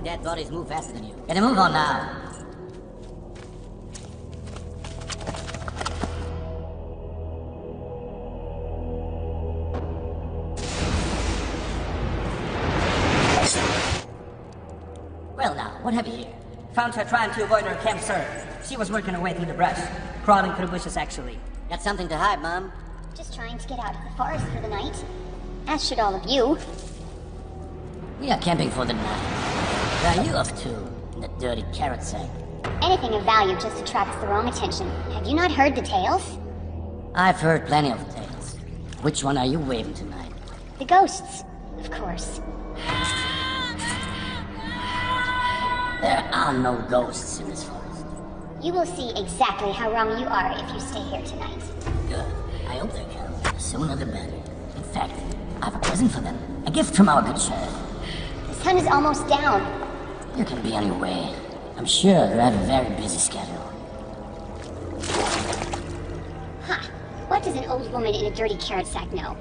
dead bodies move faster than you. Get a move on now. Well now, what have you here? Found her trying to avoid her camp, sir. She was working her way through the brush. Crawling through bushes, actually. Got something to hide, Mom? Just trying to get out of the forest for the night. As should all of you. We are camping for the night. Where are you off to, in the dirty carrot sack? Anything of value just attracts the wrong attention. Have you not heard the tales? I've heard plenty of tales. Which one are you waving tonight? The ghosts, of course. There are no ghosts in this forest. You will see exactly how wrong you are if you stay here tonight. Good. I hope they come. The sooner the better. In fact, I have a present for them. A gift from our good sheriff. The sun is almost down. You can be on your way. I'm sure you have a very busy schedule. Ha! What does an old woman in a dirty carrot sack know?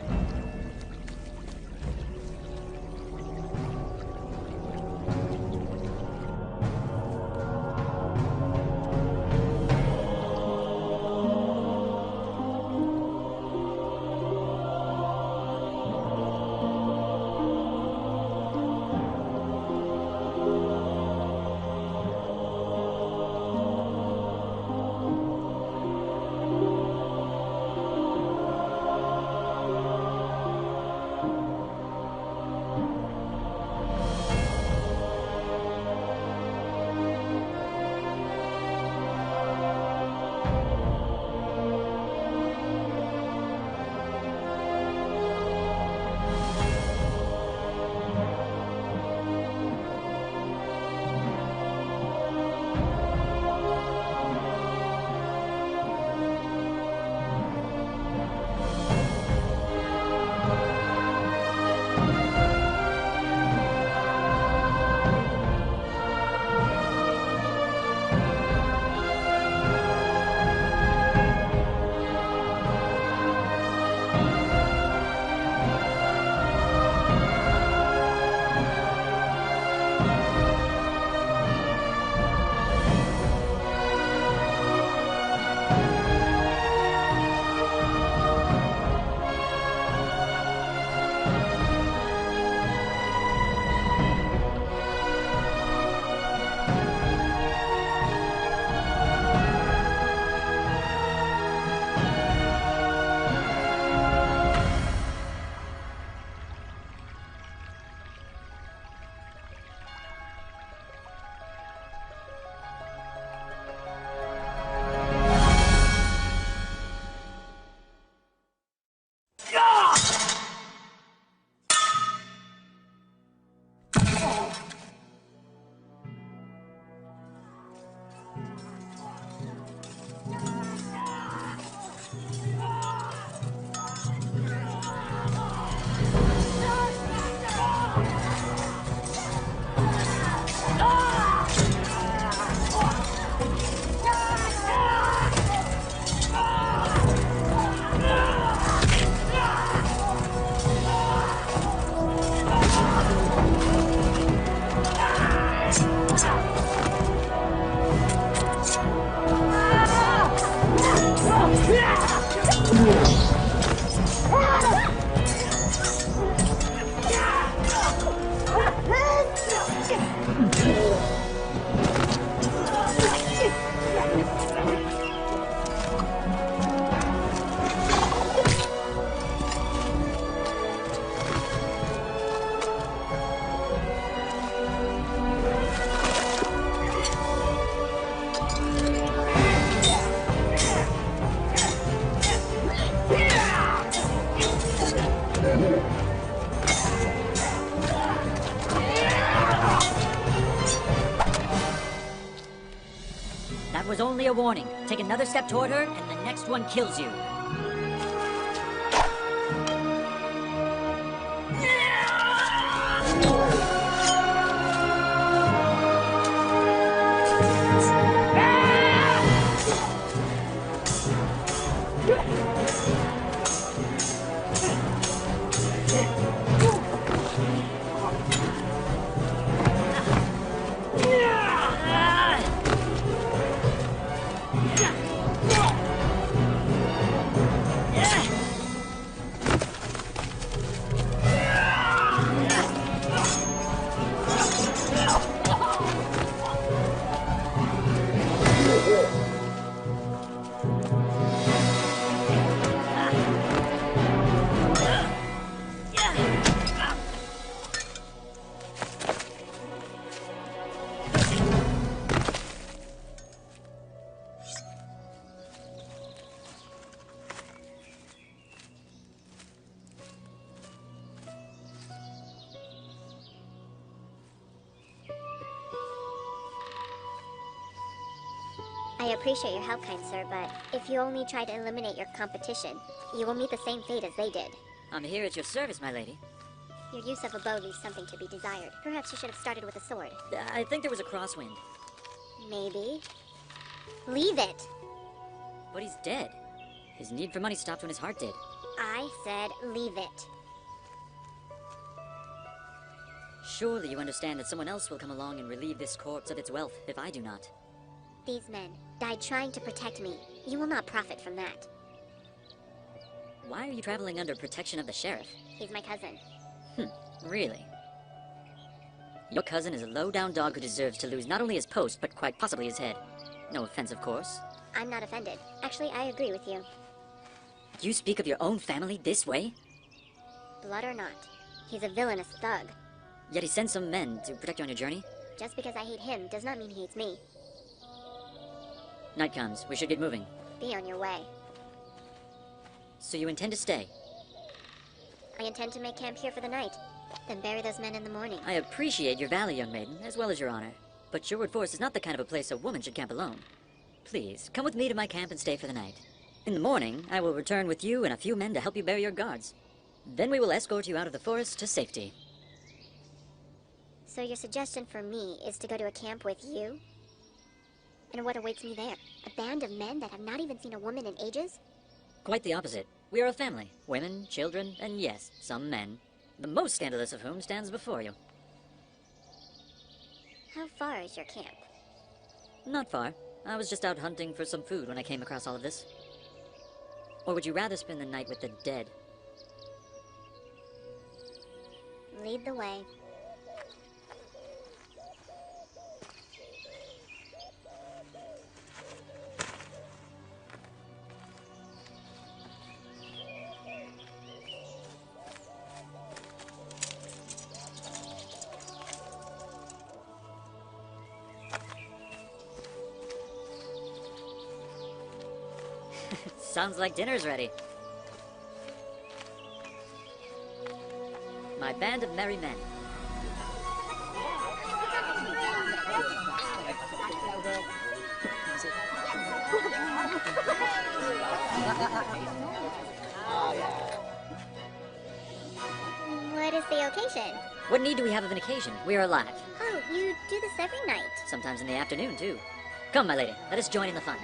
That was only a warning. Take another step toward her, and the next one kills you. I appreciate your help, kind sir, but if you only try to eliminate your competition, you will meet the same fate as they did. I'm here at your service, my lady. Your use of a bow leaves something to be desired. Perhaps you should have started with a sword. I think there was a crosswind. Maybe. Leave it! But he's dead. His need for money stopped when his heart did. I said leave it. Surely you understand that someone else will come along and relieve this corpse of its wealth if I do not. These men died trying to protect me. You will not profit from that. Why are you traveling under protection of the sheriff? He's my cousin. Really? Your cousin is a low-down dog who deserves to lose not only his post, but quite possibly his head. No offense, of course. I'm not offended. Actually, I agree with you. You speak of your own family this way? Blood or not, he's a villainous thug. Yet he sent some men to protect you on your journey? Just because I hate him does not mean he hates me. Night comes. We should get moving. Be on your way. So you intend to stay? I intend to make camp here for the night, then bury those men in the morning. I appreciate your valor, young maiden, as well as your honor. But Sherwood Forest is not the kind of a place a woman should camp alone. Please, come with me to my camp and stay for the night. In the morning, I will return with you and a few men to help you bury your guards. Then we will escort you out of the forest to safety. So your suggestion for me is to go to a camp with you? And what awaits me there? A band of men that have not even seen a woman in ages? Quite the opposite. We are a family. Women, children, and yes, some men. The most scandalous of whom stands before you. How far is your camp? Not far. I was just out hunting for some food when I came across all of this. Or would you rather spend the night with the dead? Lead the way. Sounds like dinner's ready. My band of merry men. What is the occasion? What need do we have of an occasion? We are alive. Oh, you do this every night. Sometimes in the afternoon, too. Come, my lady, let us join in the fun.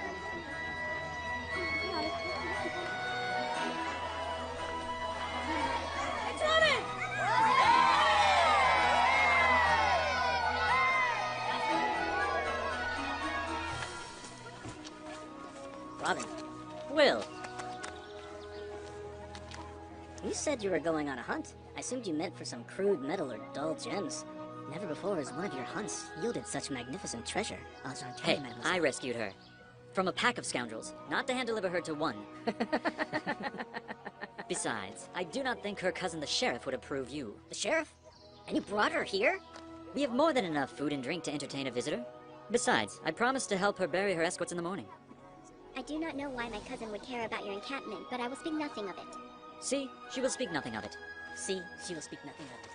Robin. Will. You said you were going on a hunt. I assumed you meant for some crude metal or dull gems. Never before has one of your hunts yielded such magnificent treasure. Hey, I rescued her. From a pack of scoundrels, not to hand-deliver her to one. Besides, I do not think her cousin the sheriff would approve you. The sheriff? And you brought her here? We have more than enough food and drink to entertain a visitor. Besides, I promised to help her bury her escorts in the morning. I do not know why my cousin would care about your encampment, but I will speak nothing of it. See, she will speak nothing of it. See, she will speak nothing of it.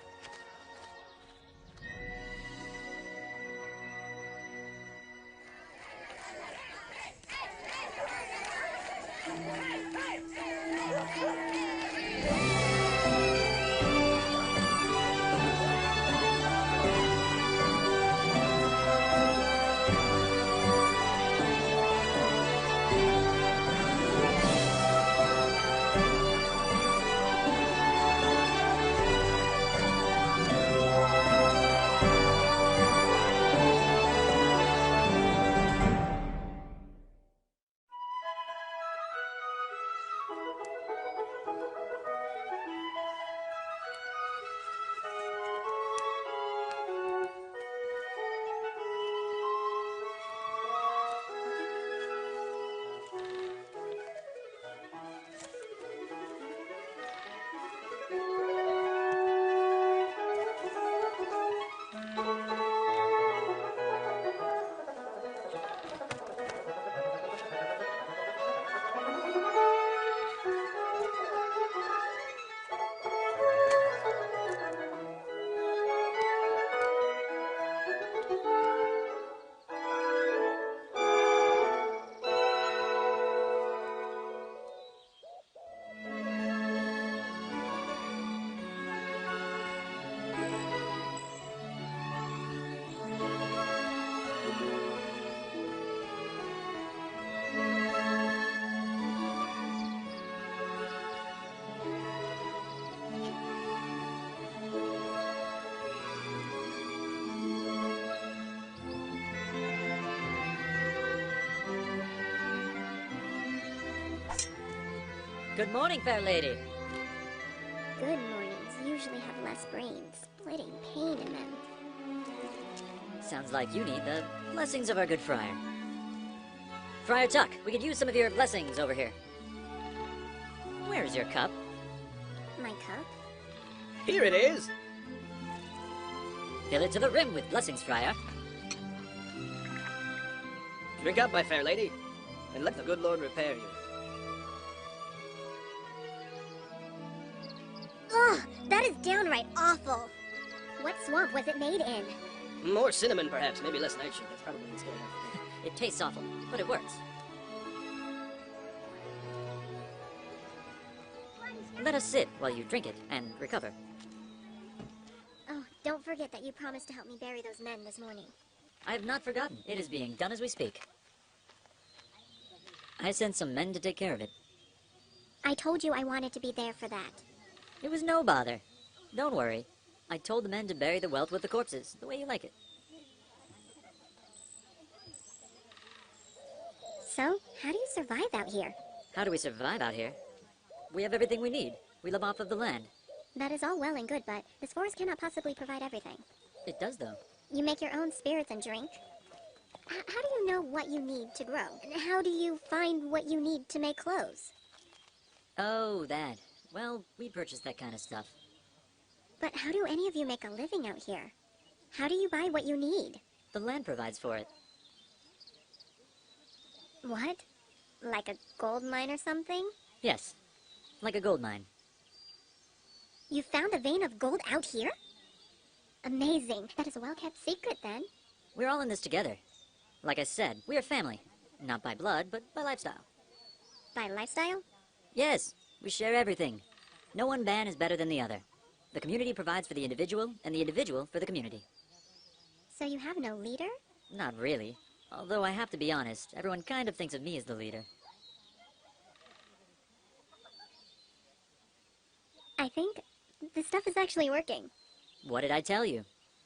Good morning, fair lady. Good mornings usually have less brains, splitting pain in them. Sounds like you need the blessings of our good friar. Friar Tuck, we could use some of your blessings over here. Where is your cup? My cup? Here it is. Fill it to the rim with blessings, friar. Drink up, my fair lady, and let the good Lord repair you. Ugh, that is downright awful. What swamp was it made in? More cinnamon, perhaps, maybe less nightshade. That's probably what's going on. It tastes awful, but it works. Let us sit while you drink it and recover. Oh, don't forget that you promised to help me bury those men this morning. I have not forgotten. It is being done as we speak. I sent some men to take care of it. I told you I wanted to be there for that. It was no bother. Don't worry. I told the men to bury the wealth with the corpses, the way you like it. So, how do you survive out here? How do we survive out here? We have everything we need. We live off of the land. That is all well and good, but this forest cannot possibly provide everything. It does, though. You make your own spirits and drink. How do you know what you need to grow? And how do you find what you need to make clothes? Oh, that. Well, we purchase that kind of stuff. But how do any of you make a living out here? How do you buy what you need? The land provides for it. What? Like a gold mine or something? Yes. Like a gold mine. You found a vein of gold out here? Amazing. That is a well-kept secret, then. We're all in this together. Like I said, we're a family. Not by blood, but by lifestyle. By lifestyle? Yes, we share everything. No one band is better than the other. The community provides for the individual, and the individual for the community. So you have no leader? Not really. Although I have to be honest, everyone kind of thinks of me as the leader. I think this stuff is actually working. What did I tell you?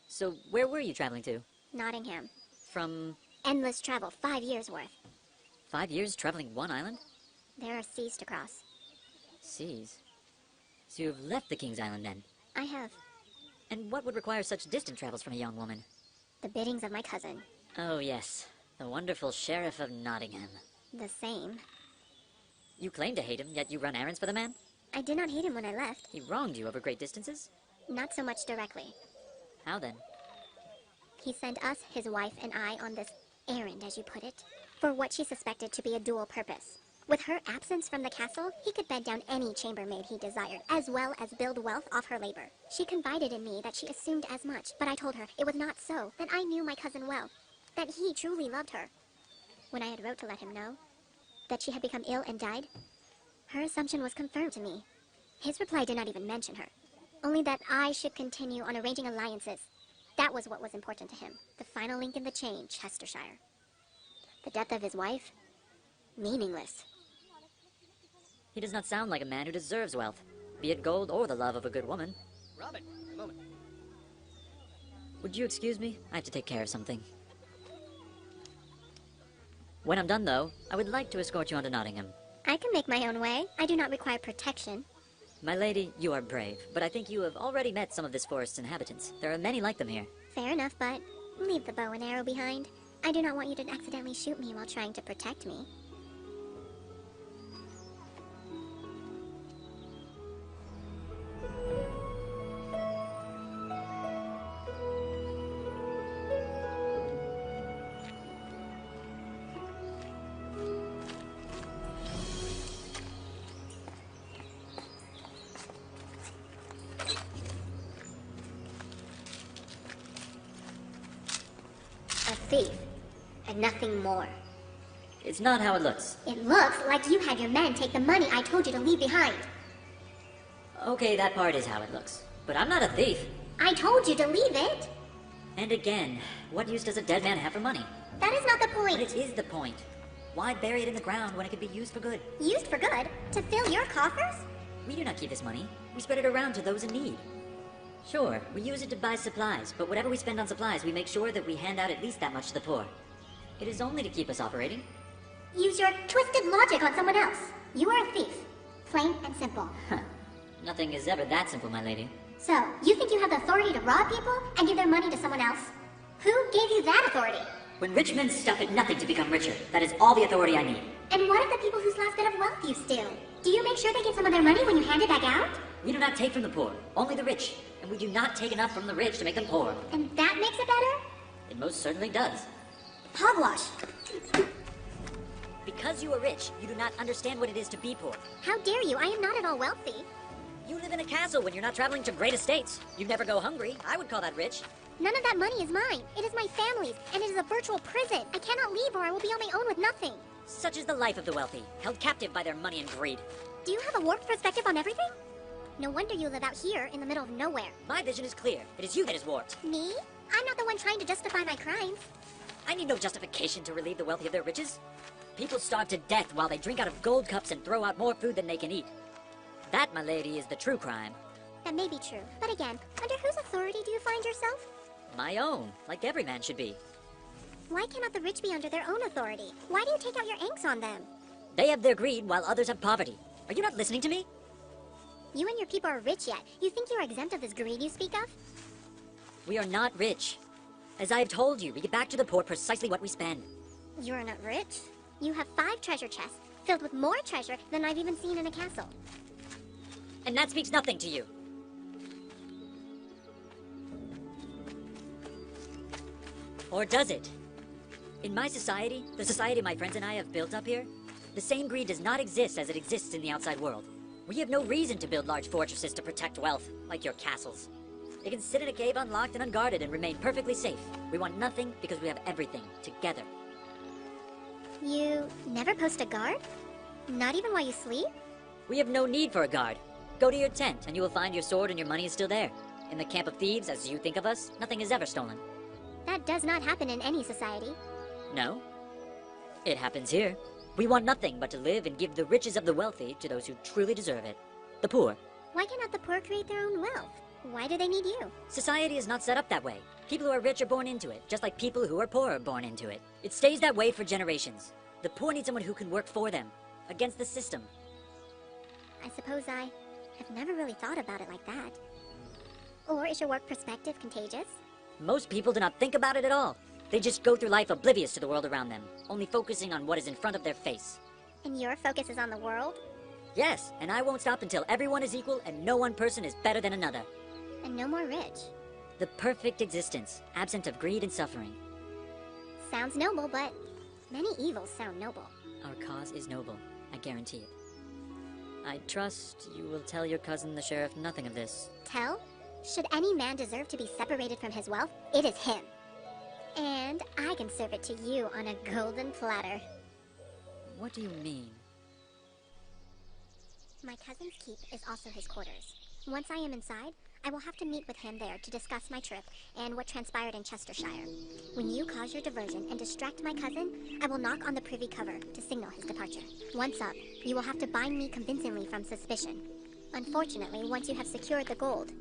So, where were you traveling to? Nottingham. From Endless travel, 5 years worth. 5 years traveling one island? There are seas to cross. Seas. So you've left the King's Island then? I have And what would require such distant travels from a young woman? the biddings of my cousin. Oh yes, the wonderful Sheriff of Nottingham. The same. You claim to hate him, yet you run errands for the man? I did not hate him when I left. He wronged you over great distances? Not so much directly. How then? He sent us, his wife, and I on this errand, as you put it, for what she suspected to be a dual purpose. With her absence from the castle, he could bed down any chambermaid he desired, as well as build wealth off her labor. She confided in me that she assumed as much, but I told her it was not so, that I knew my cousin well, that he truly loved her. When I had wrote to let him know that she had become ill and died, her assumption was confirmed to me. His reply did not even mention her, only that I should continue on arranging alliances. That was what was important to him, the final link in the chain, Chestershire. The death of his wife? Meaningless. He does not sound like a man who deserves wealth, be it gold or the love of a good woman. Robin, a moment. Would you excuse me? I have to take care of something. When I'm done, though, I would like to escort you on to Nottingham. I can make my own way. I do not require protection. My lady, you are brave, but I think you have already met some of this forest's inhabitants. There are many like them here. Fair enough, but leave the bow and arrow behind. I do not want you to accidentally shoot me while trying to protect me. A thief, and nothing more. It's not how it looks. It looks like you had your men take the money I told you to leave behind. Okay, that part is how it looks. But I'm not a thief. I told you to leave it. And again, what use does a dead man have for money? That is not the But point. it is the point. Why bury it in the ground when it could be used for good? Used for good? To fill your coffers? We do not keep this money. We spread it around to those in need. Sure, we use it to buy supplies, but whatever we spend on supplies, we make sure that we hand out at least that much to the poor. It is only to keep us operating. Use your twisted logic on someone else. You are a thief. Plain and simple. Nothing is ever that simple, my lady. So, you think you have the authority to rob people and give their money to someone else? Who gave you that authority? When rich men stop at nothing to become richer, that is all the authority I need. And what of the people whose last bit of wealth you steal? Do you make sure they get some of their money when you hand it back out? We do not take from the poor, only the rich. And we do not take enough from the rich to make them poor. And that makes it better? It most certainly does. Hogwash! Because you are rich, you do not understand what it is to be poor. How dare you? I am not at all wealthy. You live in a castle when you're not traveling to great estates. You never go hungry. I would call that rich. None of that money is mine. It is my family's, and it is a virtual prison. I cannot leave or I will be on my own with nothing. Such is the life of the wealthy, held captive by their money and greed. Do you have a warped perspective on everything? No wonder you live out here in the middle of nowhere. My vision is clear. It is you that is warped. Me? I'm not the one trying to justify my crimes. I need no justification to relieve the wealthy of their riches. People starve to death while they drink out of gold cups and throw out more food than they can eat. That, my lady, is the true crime. That may be true, but again, under whose authority do you find yourself? My own, like every man should be. Why cannot the rich be under their own authority? Why do you take out your angst on them? They have their greed while others have poverty. Are you not listening to me? You and your people are rich yet. You think you are exempt of this greed you speak of? We are not rich. As I have told you, we give back to the poor precisely what we spend. You are not rich. You have 5 treasure chests, filled with more treasure than I've even seen in a castle. And that speaks nothing to you. Or does it? In my society, the society my friends and I have built up here, the same greed does not exist as it exists in the outside world. We have no reason to build large fortresses to protect wealth, like your castles. They can sit in a cave unlocked and unguarded and remain perfectly safe. We want nothing because we have everything together. You never post a guard? Not even while you sleep? We have no need for a guard. Go to your tent and you will find your sword and your money is still there. In the camp of thieves, as you think of us, nothing is ever stolen. That does not happen in any society. No. It happens here. We want nothing but to live and give the riches of the wealthy to those who truly deserve it. The poor. Why cannot the poor create their own wealth? Why do they need you? Society is not set up that way. People who are rich are born into it, just like people who are poor are born into it. It stays that way for generations. The poor need someone who can work for them, against the system. I suppose I have never really thought about it like that. Or is your work perspective contagious? Most people do not think about it at all. They just go through life oblivious to the world around them, only focusing on what is in front of their face. And your focus is on the world? Yes, and I won't stop until everyone is equal and no one person is better than another. And no more rich. The perfect existence, absent of greed and suffering. Sounds noble, but many evils sound noble. Our cause is noble, I guarantee it. I trust you will tell your cousin the sheriff nothing of this. Tell? Should any man deserve to be separated from his wealth, it is him. And I can serve it to you on a golden platter. What do you mean? My cousin's keep is also his quarters. Once I am inside, I will have to meet with him there to discuss my trip and what transpired in Chestershire. When you cause your diversion and distract my cousin, I will knock on the privy cover to signal his departure. Once up, you will have to bind me convincingly from suspicion. Unfortunately, once you have secured the gold,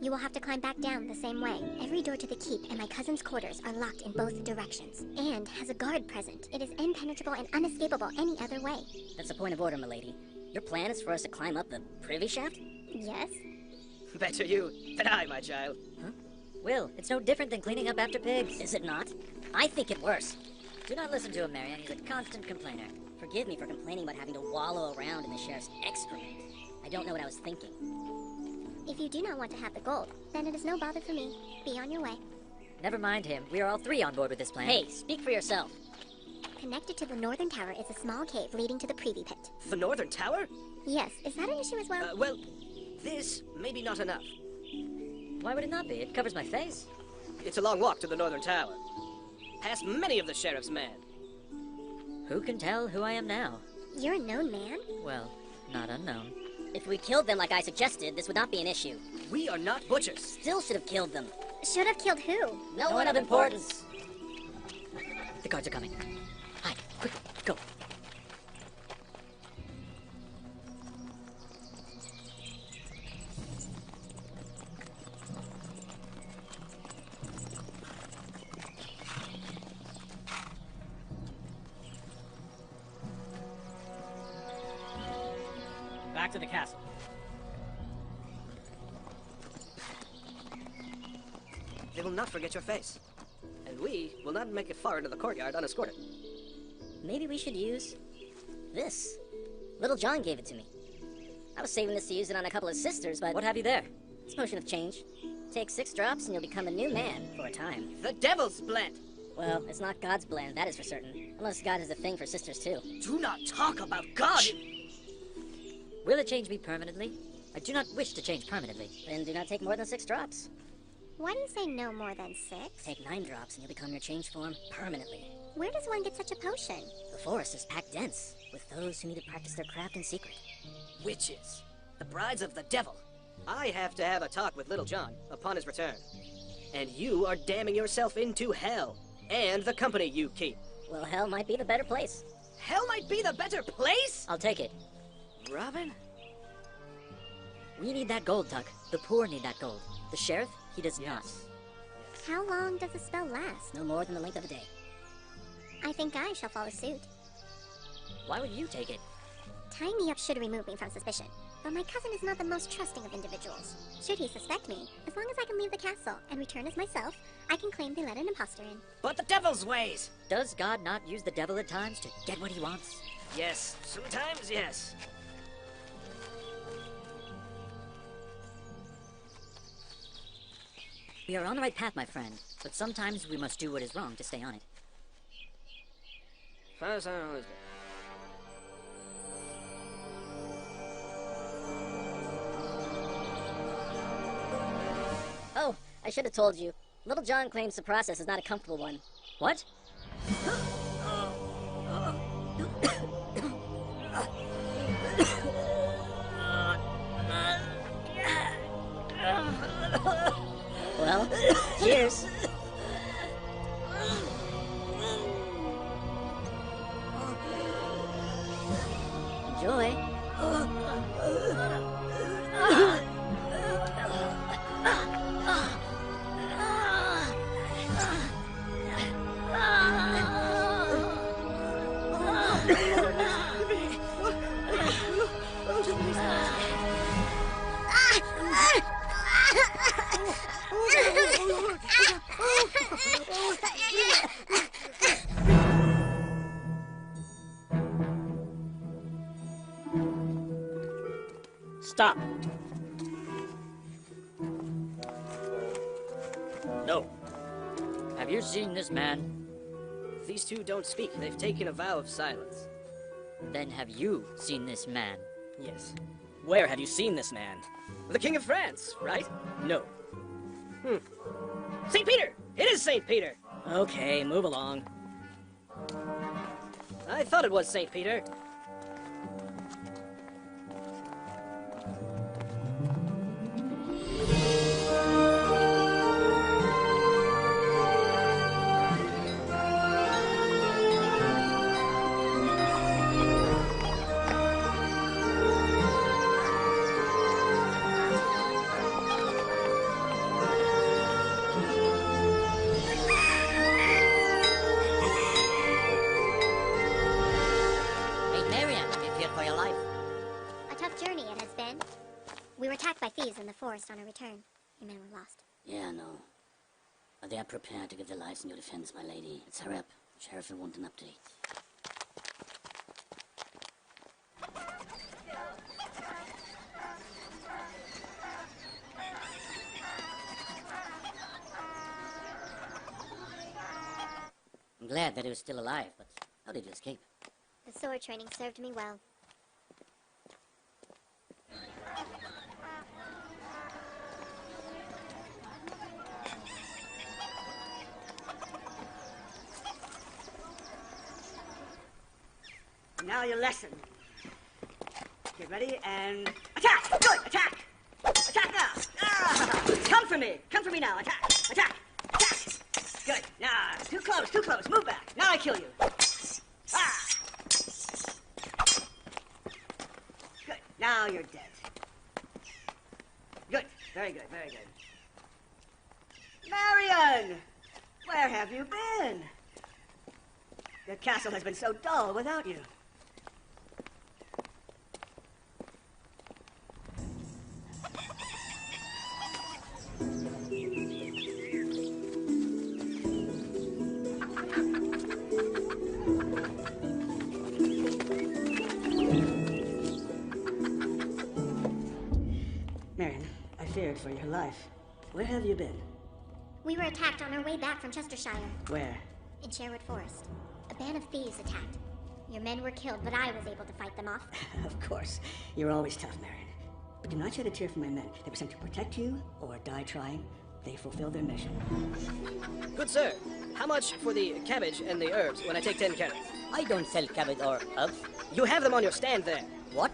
you will have to climb back down the same way. Every door to the keep and my cousin's quarters are locked in both directions, and has a guard present. It is impenetrable and unescapable any other way. That's a point of order, milady. Your plan is for us to climb up the privy shaft? Yes? Better you than I, my child. Huh? Will, it's no different than cleaning up after pigs. Is it not? I think it worse. Do not listen to him, Marianne. He's a constant complainer. Forgive me for complaining about having to wallow around in the sheriff's excrement. I don't know what I was thinking. If you do not want to have the gold, then it is no bother for me. Be on your way. Never mind him. We are all 3 on board with this plan. Hey, speak for yourself. Connected to the northern tower is a small cave leading to the privy pit. The Northern Tower? Yes, is that an issue as well? Well, this may be not enough. Why would it not be? It covers my face. It's a long walk to the Northern Tower. Past many of the sheriff's men. Who can tell who I am now? You're a known man? Well, not unknown. If we killed them like I suggested, this would not be an issue. We are not butchers. Still should have killed them. Should have killed who? No one of importance. The guards are coming. Hide, quickly, go. to the castle. They will not forget your face. And we will not make it far into the courtyard unescorted. Maybe we should use this. Little John gave it to me. I was saving this to use it on a couple of sisters, but What have you there? it's potion of change. Take 6 drops and you'll become a new man for a time. The devil's blend! Well, it's not God's blend, that is for certain. Unless God has a thing for sisters too. Do not talk about God! Will it change me permanently? I do not wish to change permanently. Then do not take more than 6 drops. Why do you say no more than 6? Take 9 drops and you'll become your changed form permanently. Where does one get such a potion? The forest is packed dense with those who need to practice their craft in secret. Witches. The brides of the devil. I have to have a talk with Little John upon his return. And you are damning yourself into hell. And the company you keep. Well, hell might be the better place. Hell might be the better place? I'll take it. Robin? We need that gold, Tuck. The poor need that gold. The sheriff, he does not. How long does the spell last? No more than the length of a day. I think I shall follow suit. Why would you take it? Tying me up should remove me from suspicion. But my cousin is not the most trusting of individuals. Should he suspect me, as long as I can leave the castle and return as myself, I can claim they let an impostor in. But the devil's ways! Does God not use the devil at times to get what he wants? Yes, sometimes yes. We are on the right path, my friend, but sometimes we must do what is wrong to stay on it. Fast on Wednesday. Oh, I should have told you. Little John claims the process is not a comfortable one. What? Well, cheers. Enjoy. Stop. No. Have you seen this man? These two don't speak. They've taken a vow of silence. Then have you seen this man? Yes. Where have you seen this man? The King of France, right? No. St. Peter! It is St. Peter! Okay, move along. I thought it was St. Peter. We were attacked by thieves in the forest on our return. Your men were lost. Yeah, I know. But they are prepared to give their lives in your defense, my lady. Let's hurry up. Sheriff will want an update. I'm glad that he was still alive, but how did you escape? The sword training served me well. Now your lesson. Get ready and attack! Good, attack! Attack now! Ah! Come for me! Come for me now! Attack! Attack! Attack! Good. Now, too close, too close. Move back. Now I kill you. Ah! Good. Now you're dead. Good. Very good, very good. Marion! Where have you been? Your castle has been so dull without you. life. Where have you been? We were attacked on our way back from Chestershire, Where? in Sherwood Forest. A band of thieves attacked. Your men were killed, but I was able to fight them off. Of course. You're always tough, Marion. But do not shed a tear for my men. They were sent to protect you or die trying. They fulfilled their mission. Good sir, how much for the cabbage and the herbs when I take 10 carrots? I don't sell cabbage or herbs. You have them on your stand there. What?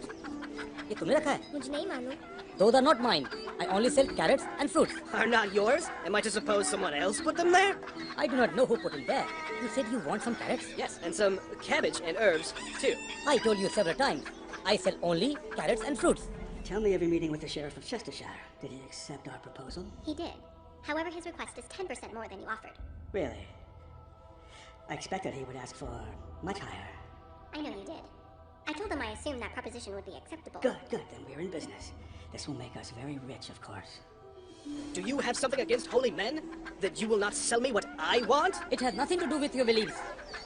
ये तुमने रखा है? मुझे नहीं मालूम. Those are not mine. I only sell carrots and fruits. Are not yours? Am I to suppose someone else put them there? I do not know who put it there. You said you want some carrots? Yes, and some cabbage and herbs, too. I told you several times. I sell only carrots and fruits. Tell me of your meeting with the sheriff of Chestershire. Did he accept our proposal? He did. However, his request is 10% more than you offered. Really? I expected he would ask for much higher. I know you did. I told him I assumed that proposition would be acceptable. Good, good. Then we're in business. This will make us very rich, of course. Do you have something against holy men? That you will not sell me what I want? It has nothing to do with your beliefs.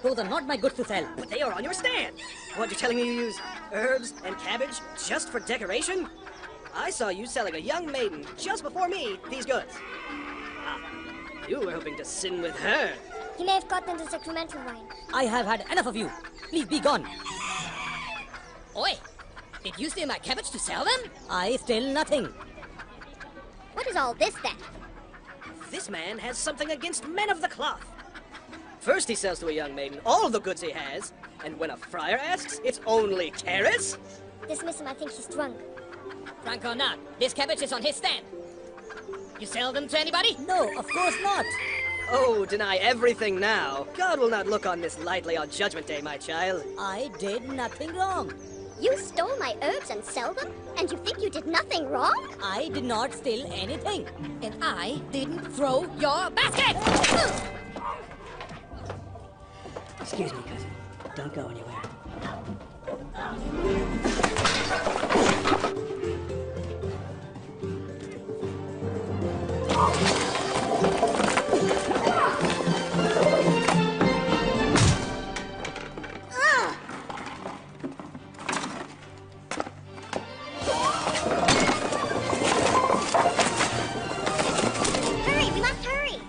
Those are not my goods to sell. But they are on your stand. What, you're telling me you use herbs and cabbage just for decoration? I saw you selling a young maiden just before me these goods. Ah, you were hoping to sin with her. He may have gotten the sacramental wine. I have had enough of you. Please be gone. Oi! Did you steal my cabbage to sell them? I steal nothing. What is all this then? This man has something against men of the cloth. First he sells to a young maiden all the goods he has, and when a friar asks, it's only carrots? Dismiss him, I think he's drunk. Frank or not, this cabbage is on his stand. You sell them to anybody? No, of course not. Oh, deny everything now. God will not look on this lightly on Judgment Day, my child. I did nothing wrong. You stole my herbs and sell them? And you think you did nothing wrong? I did not steal anything. And I didn't throw your basket! Excuse me, cousin. Don't go anywhere. Hurry, we must hurry!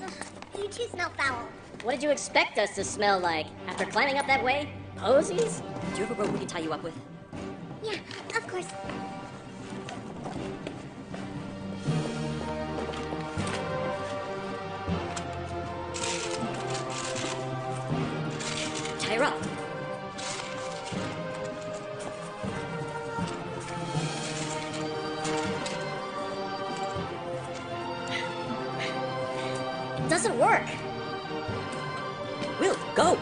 Ugh, you two smell foul. What did you expect us to smell like? After climbing up that way? Posies? Do you have a rope we can tie you up with? Yeah, of course. Tie her up. It doesn't work. Will, go.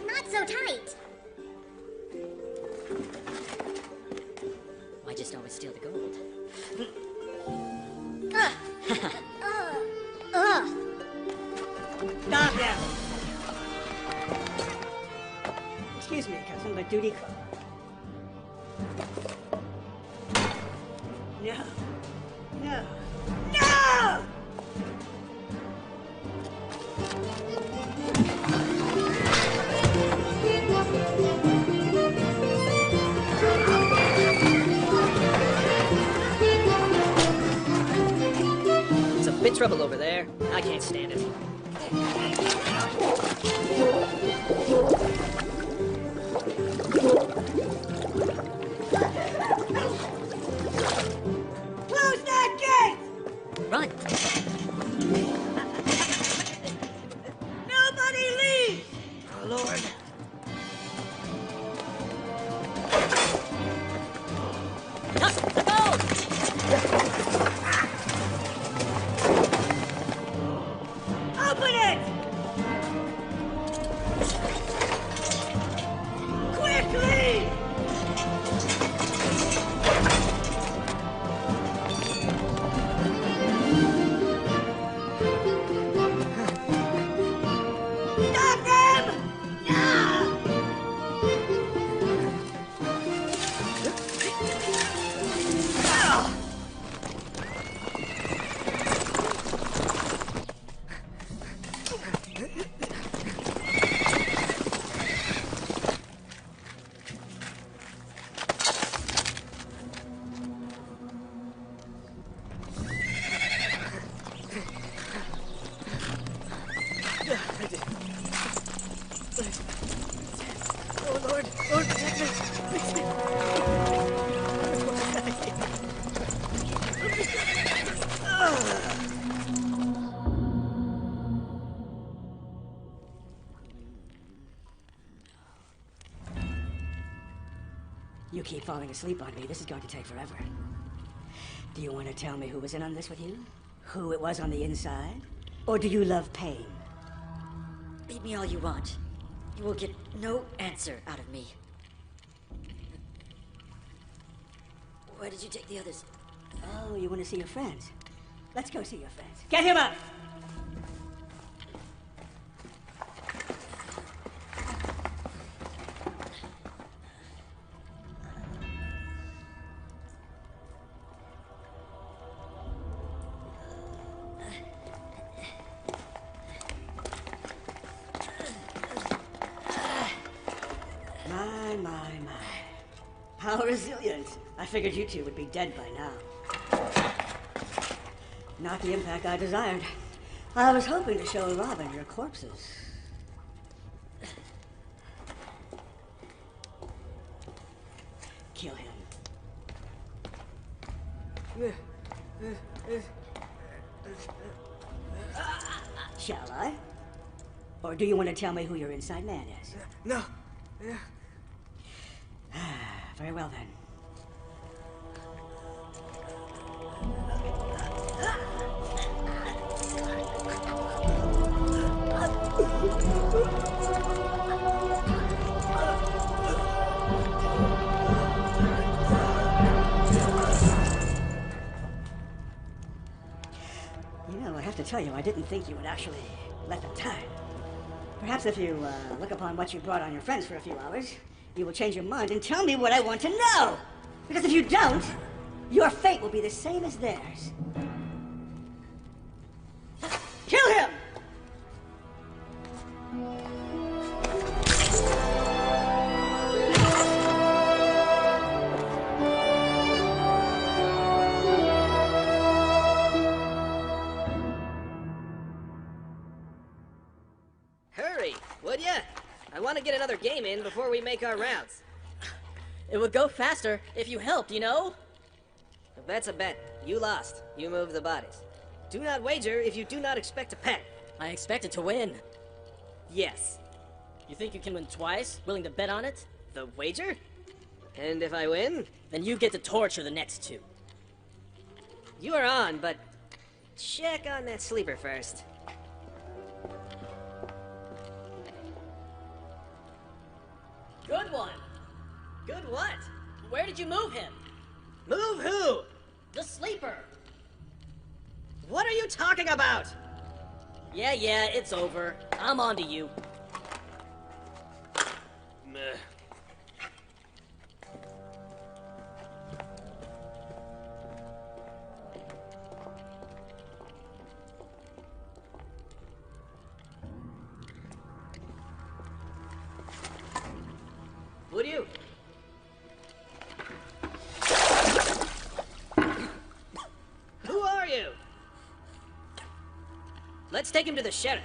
Not so tight. Why just always steal the gold? Stop him! Excuse me, cousin, but duty... No. No. No! It's a bit trouble over there. I can't stand it. Close that gate! Run! Nobody leave! Oh, Lord. Open it! Quickly! Stop them! No! You keep falling asleep on me. This is going to take forever. Do you want to tell me who was in on this with you? Who it was on the inside? Or do you love pain? Beat me all you want. You will get no answer out of me. Why did you take the others? Oh, you want to see your friends? Let's go see your friends. Get him up! My. How resilient. I figured you two would be dead by now. Not the impact I desired. I was hoping to show Robin your corpses. Kill him. Shall I? Or do you want to tell me who your inside man is? No. Very well then. You know, I have to tell you, I didn't think you would actually let them time. Perhaps if you look upon what you brought on your friends for a few hours, you will change your mind and tell me what I want to know. Because if you don't, your fate will be the same as theirs. Kill him! Hurry, would ya? I want to get another game in before we make our rounds. It would go faster if you helped, you know? A bet's a bet. You lost. You move the bodies. Do not wager if you do not expect to pay. I expected to win. Yes. You think you can win twice? Willing to bet on it? The wager? And if I win? Then you get to torture the next two. You are on, but check on that sleeper first. Good one. Good what? Where did you move him? Move who? The sleeper. What are you talking about? Yeah, it's over. I'm on to you. Meh. Would you? Who are you? Let's take him to the sheriff.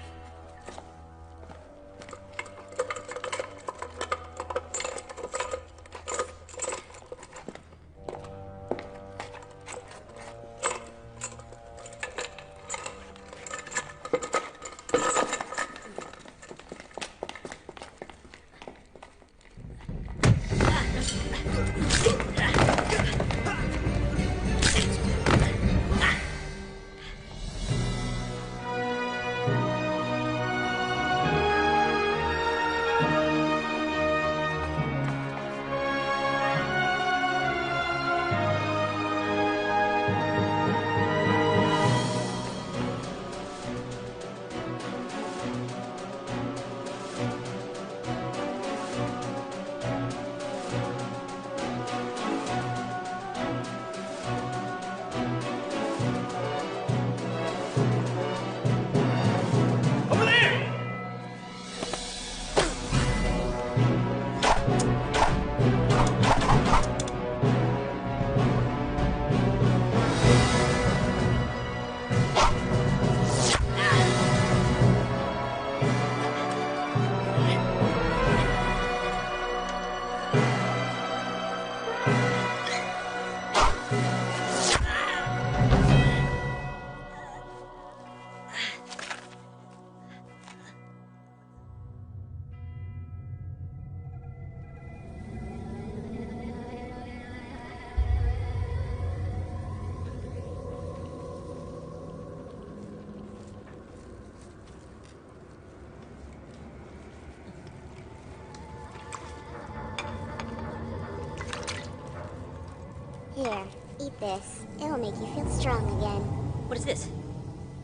Here, eat this. It'll make you feel strong again. What is this?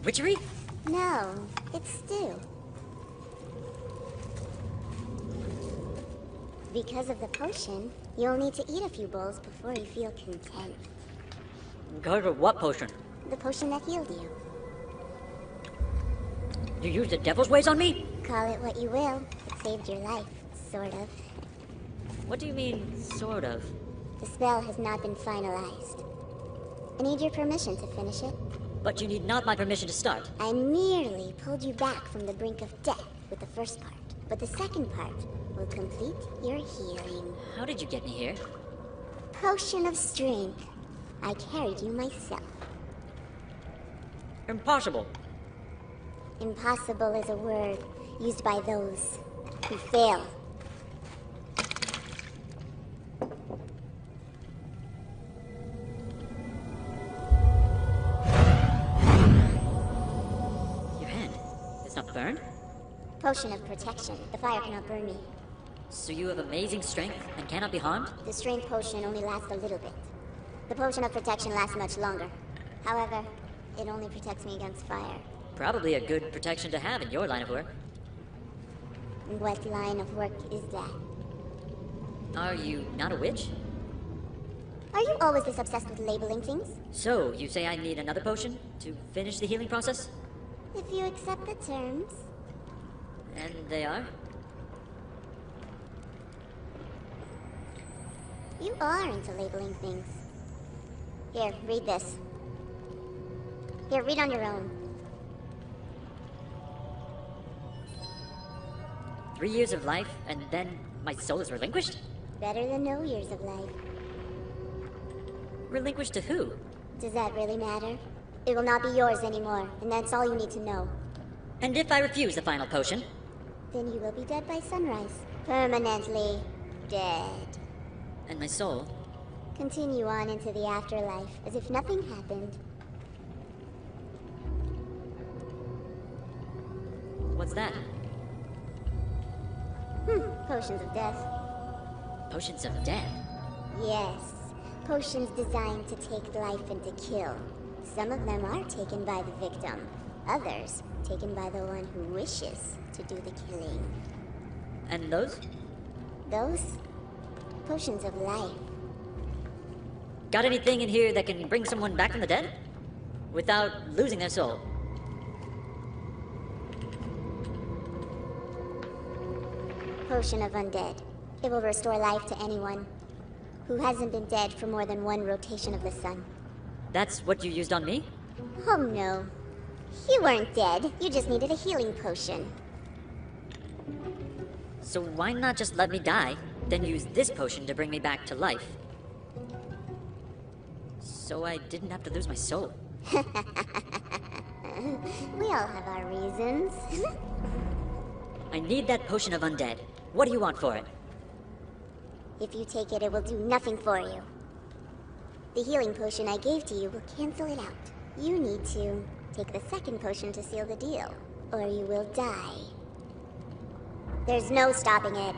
Witchery? No, it's stew. Because of the potion, you'll need to eat a few bowls before you feel content. Because of what potion? The potion that healed you. You used the devil's ways on me? Call it what you will. It saved your life, sort of. What do you mean, sort of? The spell has not been finalized. I need your permission to finish it. But you need not my permission to start. I merely pulled you back from the brink of death with the first part. But the second part will complete your healing. How did you get me here? Potion of strength. I carried you myself. Impossible. Impossible is a word used by those who fail. Your hand. It's not burned? Potion of protection. The fire cannot burn me. So you have amazing strength and cannot be harmed? The strength potion only lasts a little bit. The potion of protection lasts much longer. However, it only protects me against fire. Probably a good protection to have in your line of work. What line of work is that? Are you not a witch? Are you always this obsessed with labeling things? So, you say I need another potion to finish the healing process? If you accept the terms. And they are? You are into labeling things. Here, read this. Here, read on your own. 3 years of life, and then my soul is relinquished? Better than no years of life. Relinquished to who? Does that really matter? It will not be yours anymore, and that's all you need to know. And if I refuse the final potion? Then you will be dead by sunrise. Permanently dead. And my soul? Continue on into the afterlife, as if nothing happened. What's that? Potions of death. Potions of death? Yes. Potions designed to take life and to kill. Some of them are taken by the victim. Others, taken by the one who wishes to do the killing. And those? Those? Potions of life. Got anything in here that can bring someone back from the dead? Without losing their soul? Potion of undead. It will restore life to anyone who hasn't been dead for more than one rotation of the sun. That's what you used on me? Oh no. You weren't dead. You just needed a healing potion. So why not just let me die, then use this potion to bring me back to life? So I didn't have to lose my soul. We all have our reasons. I need that potion of undead. What do you want for it? If you take it, it will do nothing for you. The healing potion I gave to you will cancel it out. You need to take the second potion to seal the deal, or you will die. There's no stopping it.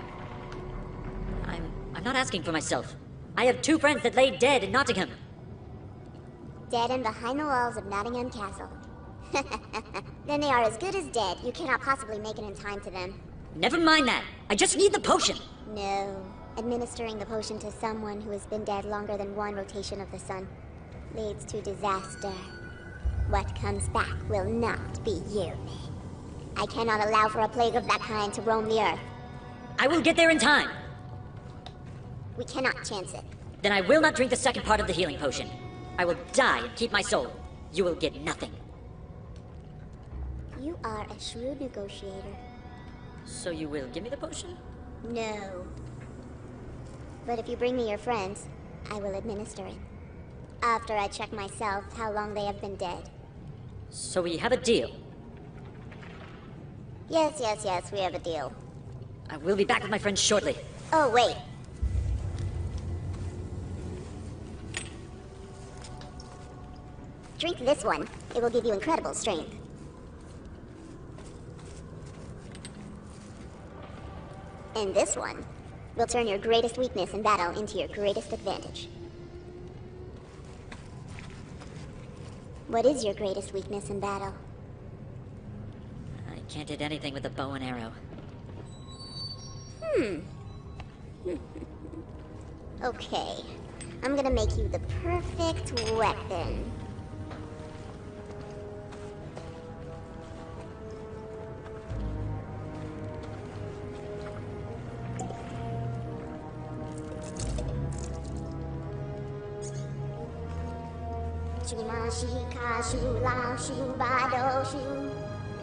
I'm not asking for myself. I have 2 friends that lay dead in Nottingham. Dead and behind the walls of Nottingham Castle. Then they are as good as dead. You cannot possibly make it in time to them. Never mind that. I just need the potion. No. Administering the potion to someone who has been dead longer than one rotation of the sun leads to disaster. What comes back will not be you. I cannot allow for a plague of that kind to roam the earth. I will get there in time. We cannot chance it. Then I will not drink the second part of the healing potion. I will die and keep my soul. You will get nothing. You are a shrewd negotiator. So you will give me the potion? No. But if you bring me your friends, I will administer it. After I check myself how long they have been dead. So we have a deal. Yes, we have a deal. I will be back with my friends shortly. Oh, wait. Drink this one. It will give you incredible strength. And this one will turn your greatest weakness in battle into your greatest advantage. What is your greatest weakness in battle? I can't hit anything with a bow and arrow. Okay. I'm gonna make you the perfect weapon.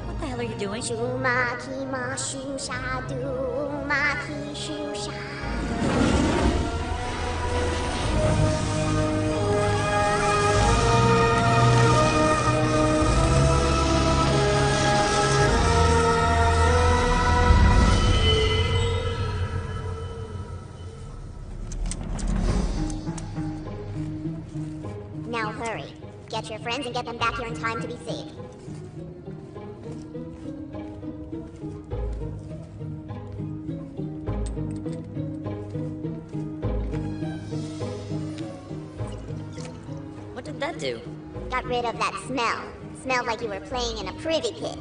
What the hell are you doing? Now hurry. Get your friends and get them back here in time to be safe. What did that do? Got rid of that smell. Smelled like you were playing in a privy pit.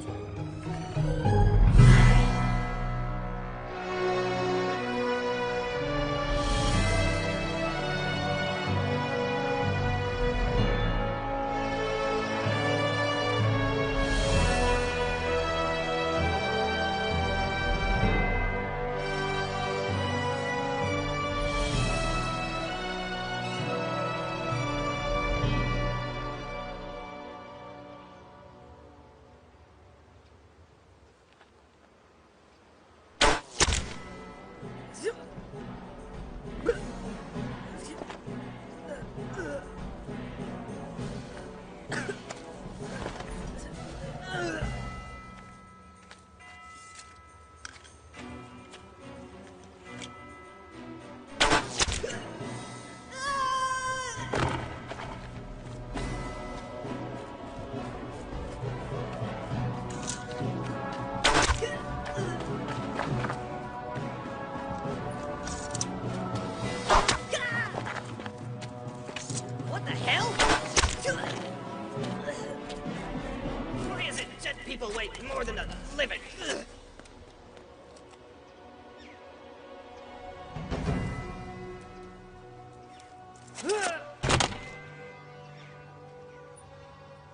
What the hell? Why is it dead people weigh more than the living?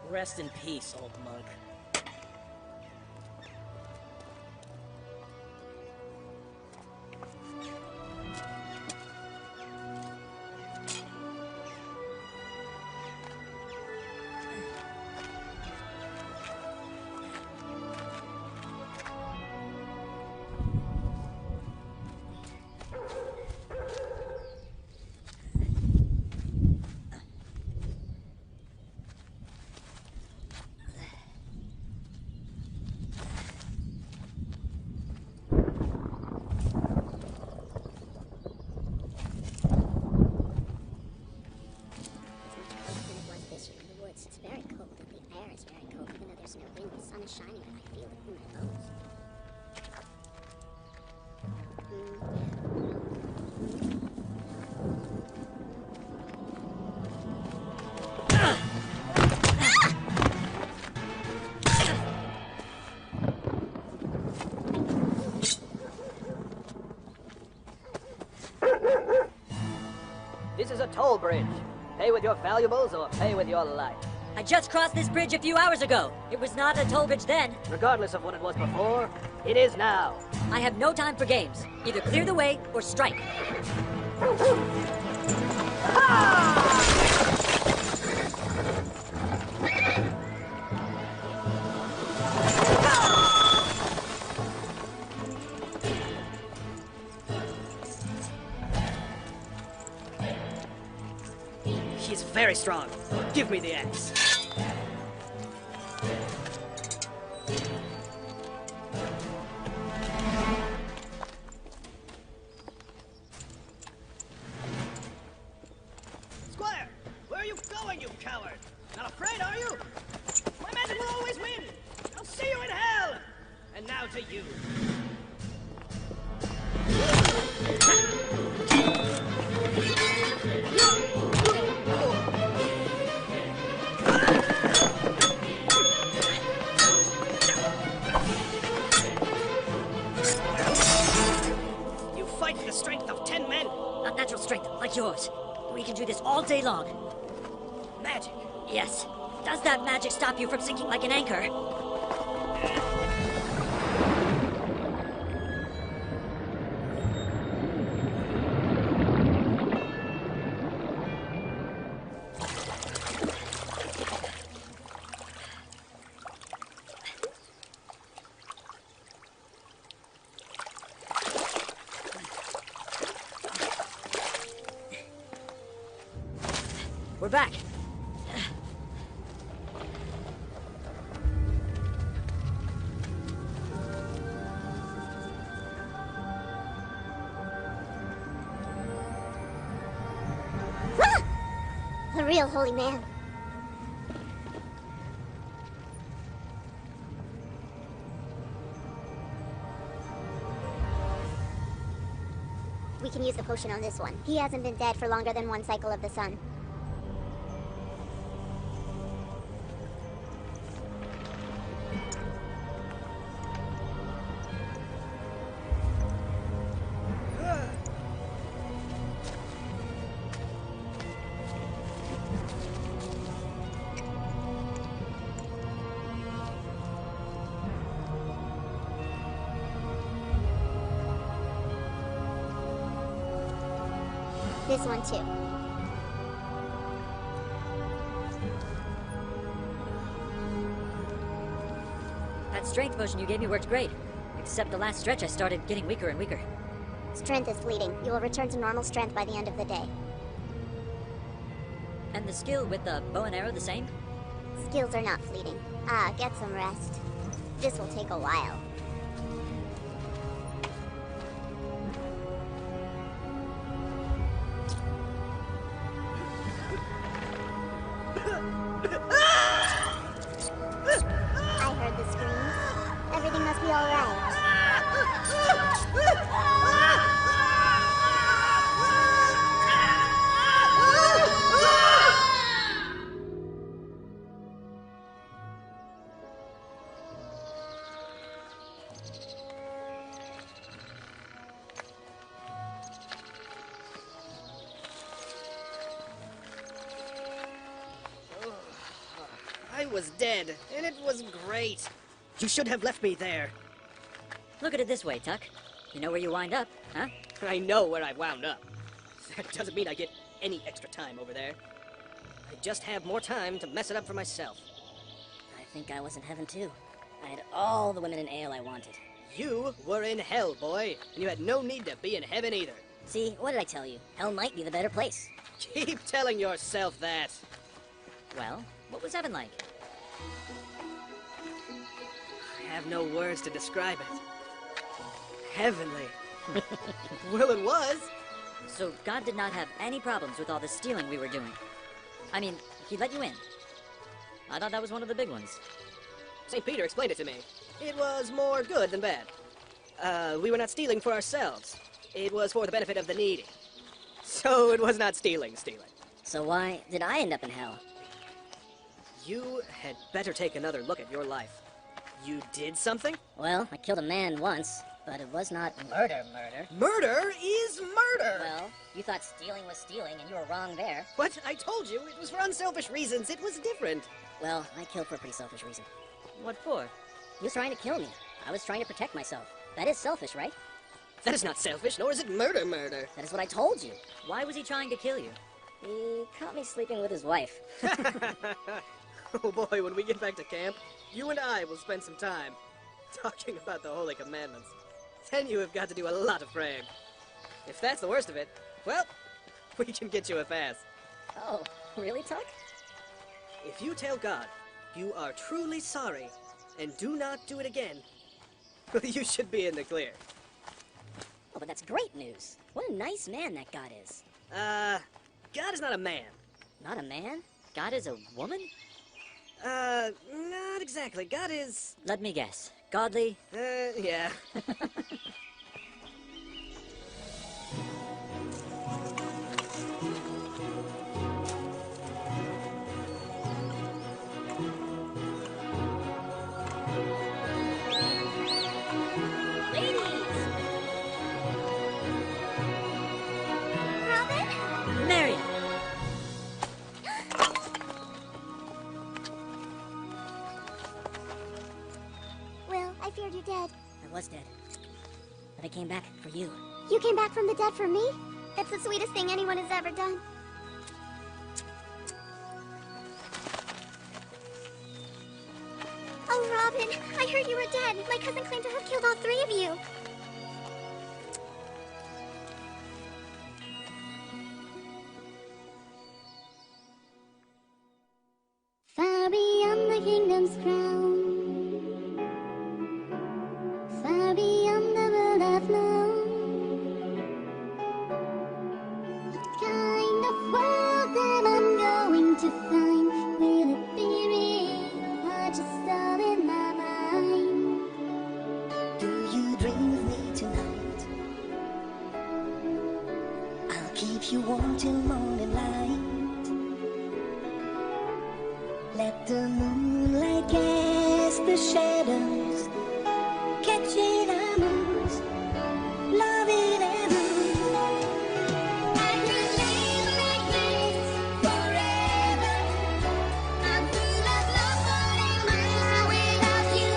Rest in peace, old monk. It's very cold, and the air is very cold. Even though there's no wind, the sun is shining, and I feel it in my bones. This is a toll bridge. Pay with your valuables or pay with your life. I just crossed this bridge a few hours ago. It was not a toll bridge then. Regardless of what it was before, it is now. I have no time for games. Either clear the way or strike. He's very strong. Give me the axe. Squire, where are you going, you coward? Not afraid, are you? My magic will always win. I'll see you in hell. And now to you. strength like yours. We can do this all day long. Magic. Yes. Does that magic stop you from sinking like an anchor? We're back. A real holy man. We can use the potion on this one. He hasn't been dead for longer than one cycle of the sun. This one too. That strength potion you gave me worked great. Except the last stretch I started getting weaker and weaker. Strength is fleeting. You will return to normal strength by the end of the day. And the skill with the bow and arrow the same? Skills are not fleeting. Get some rest. This will take a while. I heard the screams. Everything must be alright. I was dead, and it was great. You should have left me there. Look at it this way, Tuck. You know where you wind up, huh? I know where I wound up. That doesn't mean I get any extra time over there. I just have more time to mess it up for myself. I think I was in heaven too. I had all the women in ale I wanted. You were in hell, boy, and you had no need to be in heaven either. See, what did I tell you? Hell might be the better place. Keep telling yourself that. Well, what was heaven like? I have no words to describe it. Heavenly. Well, it was. So God did not have any problems with all the stealing we were doing. I mean, he let you in. I thought that was one of the big ones. St. Peter explained it to me. It was more good than bad. We were not stealing for ourselves. It was for the benefit of the needy. So it was not stealing. So why did I end up in hell? You had better take another look at your life. You did something? Well, I killed a man once, but it was not murder. Murder is murder! Well, you thought stealing was stealing, and you were wrong there. What? I told you, it was for unselfish reasons. It was different. Well, I killed for a pretty selfish reason. What for? He was trying to kill me. I was trying to protect myself. That is selfish, right? That is not selfish, nor is it murder. That is what I told you. Why was he trying to kill you? He caught me sleeping with his wife. Oh boy, when we get back to camp, you and I will spend some time talking about the Holy Commandments. Then you have got to do a lot of praying. If that's the worst of it, well, we can get you a fast. Oh, really, Tuck? If you tell God you are truly sorry and do not do it again, you should be in the clear. Oh, but that's great news. What a nice man that God is. God is not a man. Not a man? God is a woman? Not exactly. God is... Let me guess. Godly? Yeah. Robin? Marion! Will, I feared you dead. I was dead. But I came back for you. You came back from the dead for me? That's the sweetest thing anyone has ever done. Oh, Robin, I heard you were dead. My cousin claimed to have killed all three of you. Far beyond the kingdom's crown, far beyond the world I've known. What kind of world am I going to find? Will it be real or just all in my mind? Do you dream of me tonight? I'll keep you warm till morning light. Let the moonlight cast the shadows, catching our moods, loving and blue. I could live like this forever. I'm full of love, but am I without you?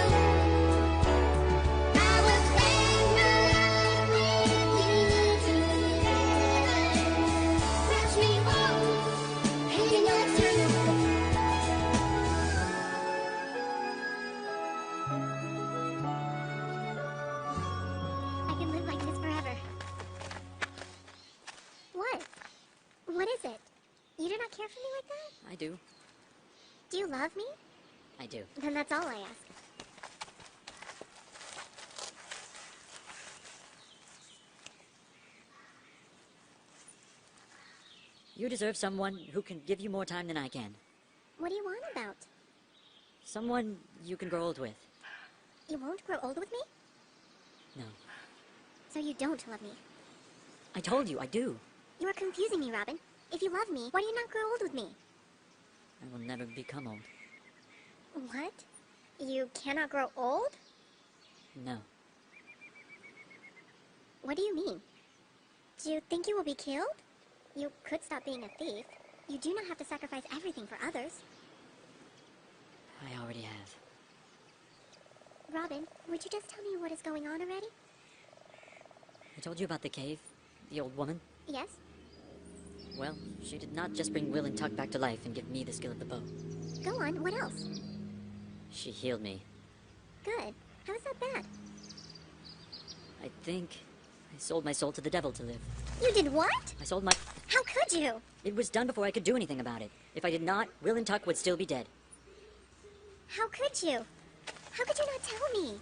I will spend my life with you together. Watch me walk in your truth. I can live like this forever. What? What is it? You do not care for me like that? I do. Do you love me? I do. Then that's all I ask. You deserve someone who can give you more time than I can. What do you want about? Someone you can grow old with. You won't grow old with me? No. So you don't love me. I told you, I do. You are confusing me, Robin. If you love me, why do you not grow old with me? I will never become old. What? You cannot grow old? No. What do you mean? Do you think you will be killed? You could stop being a thief. You do not have to sacrifice everything for others. I already have. Robin, would you just tell me what is going on already? I told you about the cave, the old woman. Yes? Well, she did not just bring Will and Tuck back to life and give me the skill of the bow. Go on, what else? She healed me. Good. How is that bad? I think I sold my soul to the devil to live. You did what? I sold my... How could you? It was done before I could do anything about it. If I did not, Will and Tuck would still be dead. How could you? How could you not tell me?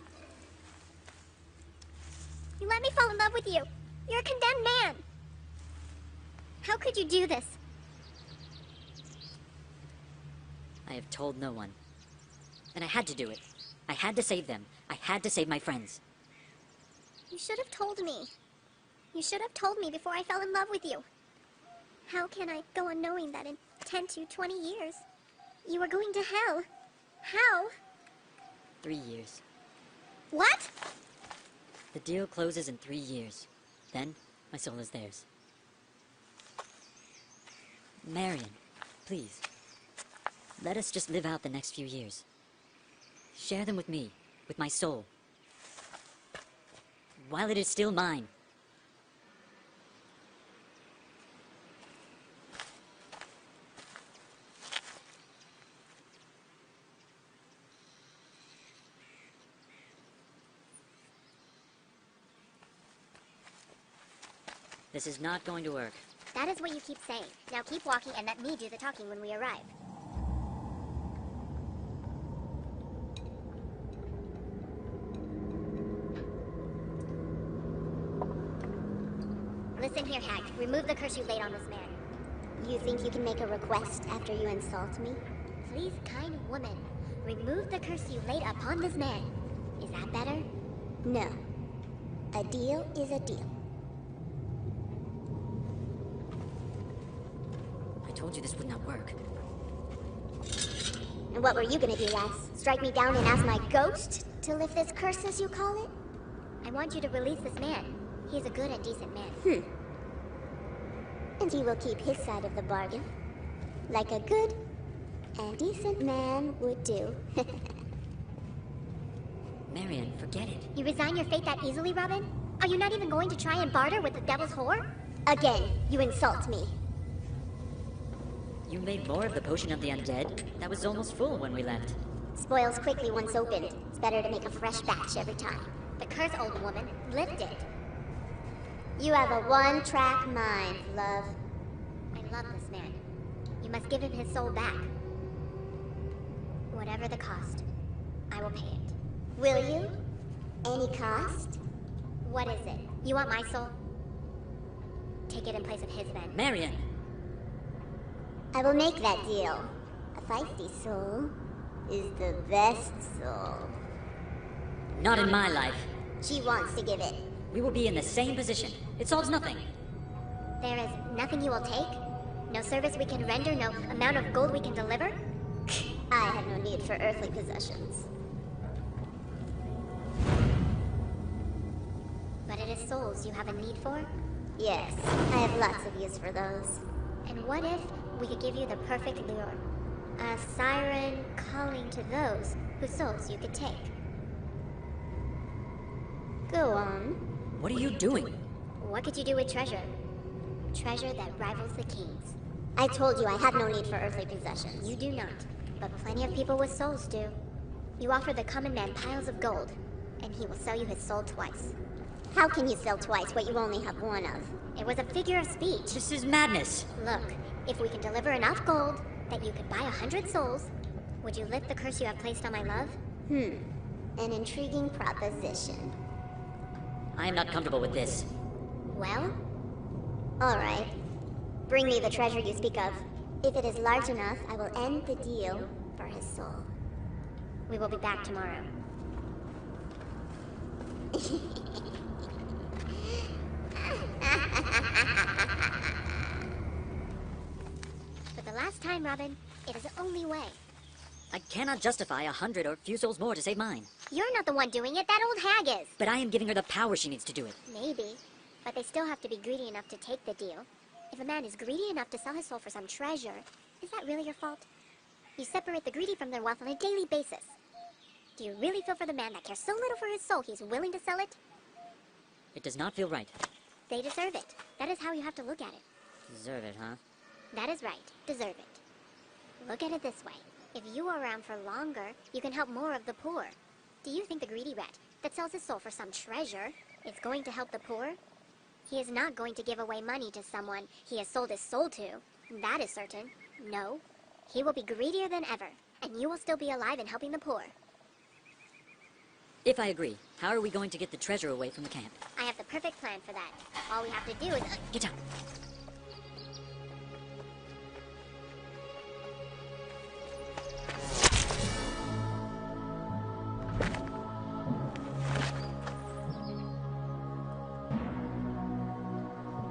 You let me fall in love with you. You're a condemned man. How could you do this? I have told no one. And I had to do it. I had to save them. I had to save my friends. You should have told me. You should have told me before I fell in love with you. How can I go on knowing that in 10 to 20 years, you are going to hell? How? 3 years. What? The deal closes in 3 years. Then, my soul is theirs. Marion, please. Let us just live out the next few years. Share them with me, with my soul. While it is still mine. This is not going to work. That is what you keep saying. Now keep walking and let me do the talking when we arrive. Listen here, hag. Remove the curse you laid on this man. You think you can make a request after you insult me? Please, kind woman, remove the curse you laid upon this man. Is that better? No. A deal is a deal. I told you this would not work. And what were you gonna do, lass? Strike me down and ask my ghost to lift this curse, as you call it? I want you to release this man. He is a good and decent man. and he will keep his side of the bargain. Like a good and decent man would do. Marion, forget it. You resign your fate that easily, Robin? Are you not even going to try and barter with the devil's whore? Again, you insult me. You made more of the potion of the undead? That was almost full when we left. Spoils quickly once opened. It's better to make a fresh batch every time. The curse, old woman. Lift it. You have a one-track mind, love. I love this man. You must give him his soul back. Whatever the cost, I will pay it. Will you? Any cost? What is it? You want my soul? Take it in place of his then. Marion! I will make that deal. A feisty soul is the best soul. Not in my life. She wants to give it. We will be in the same position. It solves nothing. There is nothing you will take? No service we can render? No amount of gold we can deliver? I have no need for earthly possessions. But it is souls you have a need for? Yes, I have lots of use for those. And what if we could give you the perfect lure? A siren calling to those whose souls you could take. Go on. What are you doing? What could you do with treasure? Treasure that rivals the king's. I told you I have no need for earthly possessions. You do not, but plenty of people with souls do. You offer the common man piles of gold, and he will sell you his soul twice. How can you sell twice what you only have one of? It was a figure of speech. This is madness. Look, if we can deliver enough gold that you could buy 100 souls, would you lift the curse you have placed on my love? An intriguing proposition. I am not comfortable with this. Well, All right. Bring me the treasure you speak of. If it is large enough, I will end the deal for his soul. we will be back tomorrow. For the last time, Robin, it is the only way. I cannot justify 100 or few souls more to save mine. You're not the one doing it, that old hag is. But I am giving her the power she needs to do it. Maybe, but they still have to be greedy enough to take the deal. If a man is greedy enough to sell his soul for some treasure, is that really your fault? You separate the greedy from their wealth on a daily basis. Do you really feel for the man that cares so little for his soul he's willing to sell it? It does not feel right. They deserve it. That is how you have to look at it. Deserve it, huh? That is right. Deserve it. Look at it this way. If you are around for longer, you can help more of the poor. Do you think the greedy rat that sells his soul for some treasure is going to help the poor? He is not going to give away money to someone he has sold his soul to. That is certain. No. He will be greedier than ever, and you will still be alive and helping the poor. If I agree, how are we going to get the treasure away from the camp? I have the perfect plan for that. All we have to do is... Get down.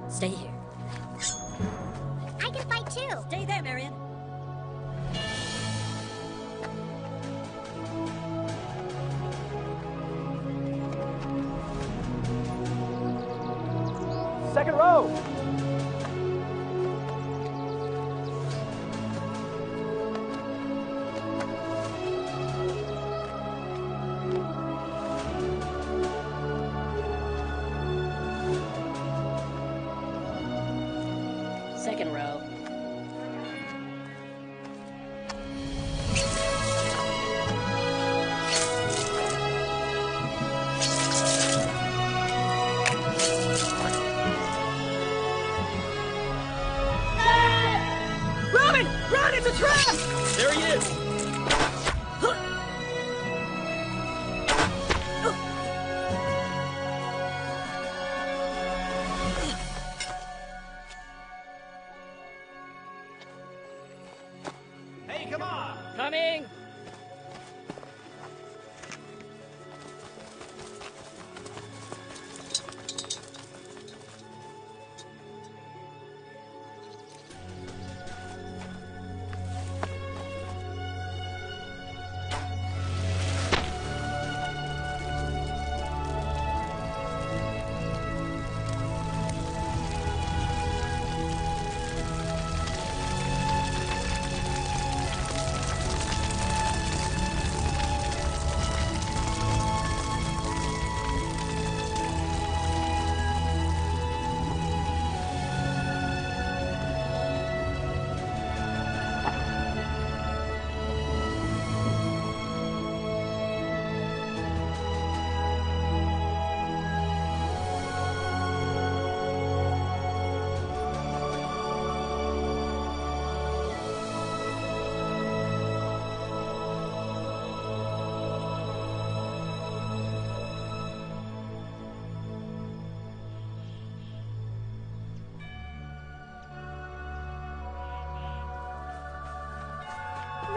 Stay here. I can fight too! Stay there, Marion. Second row. Second row. Robin! Run! It's a trap! There he is. Hey, come on. Coming!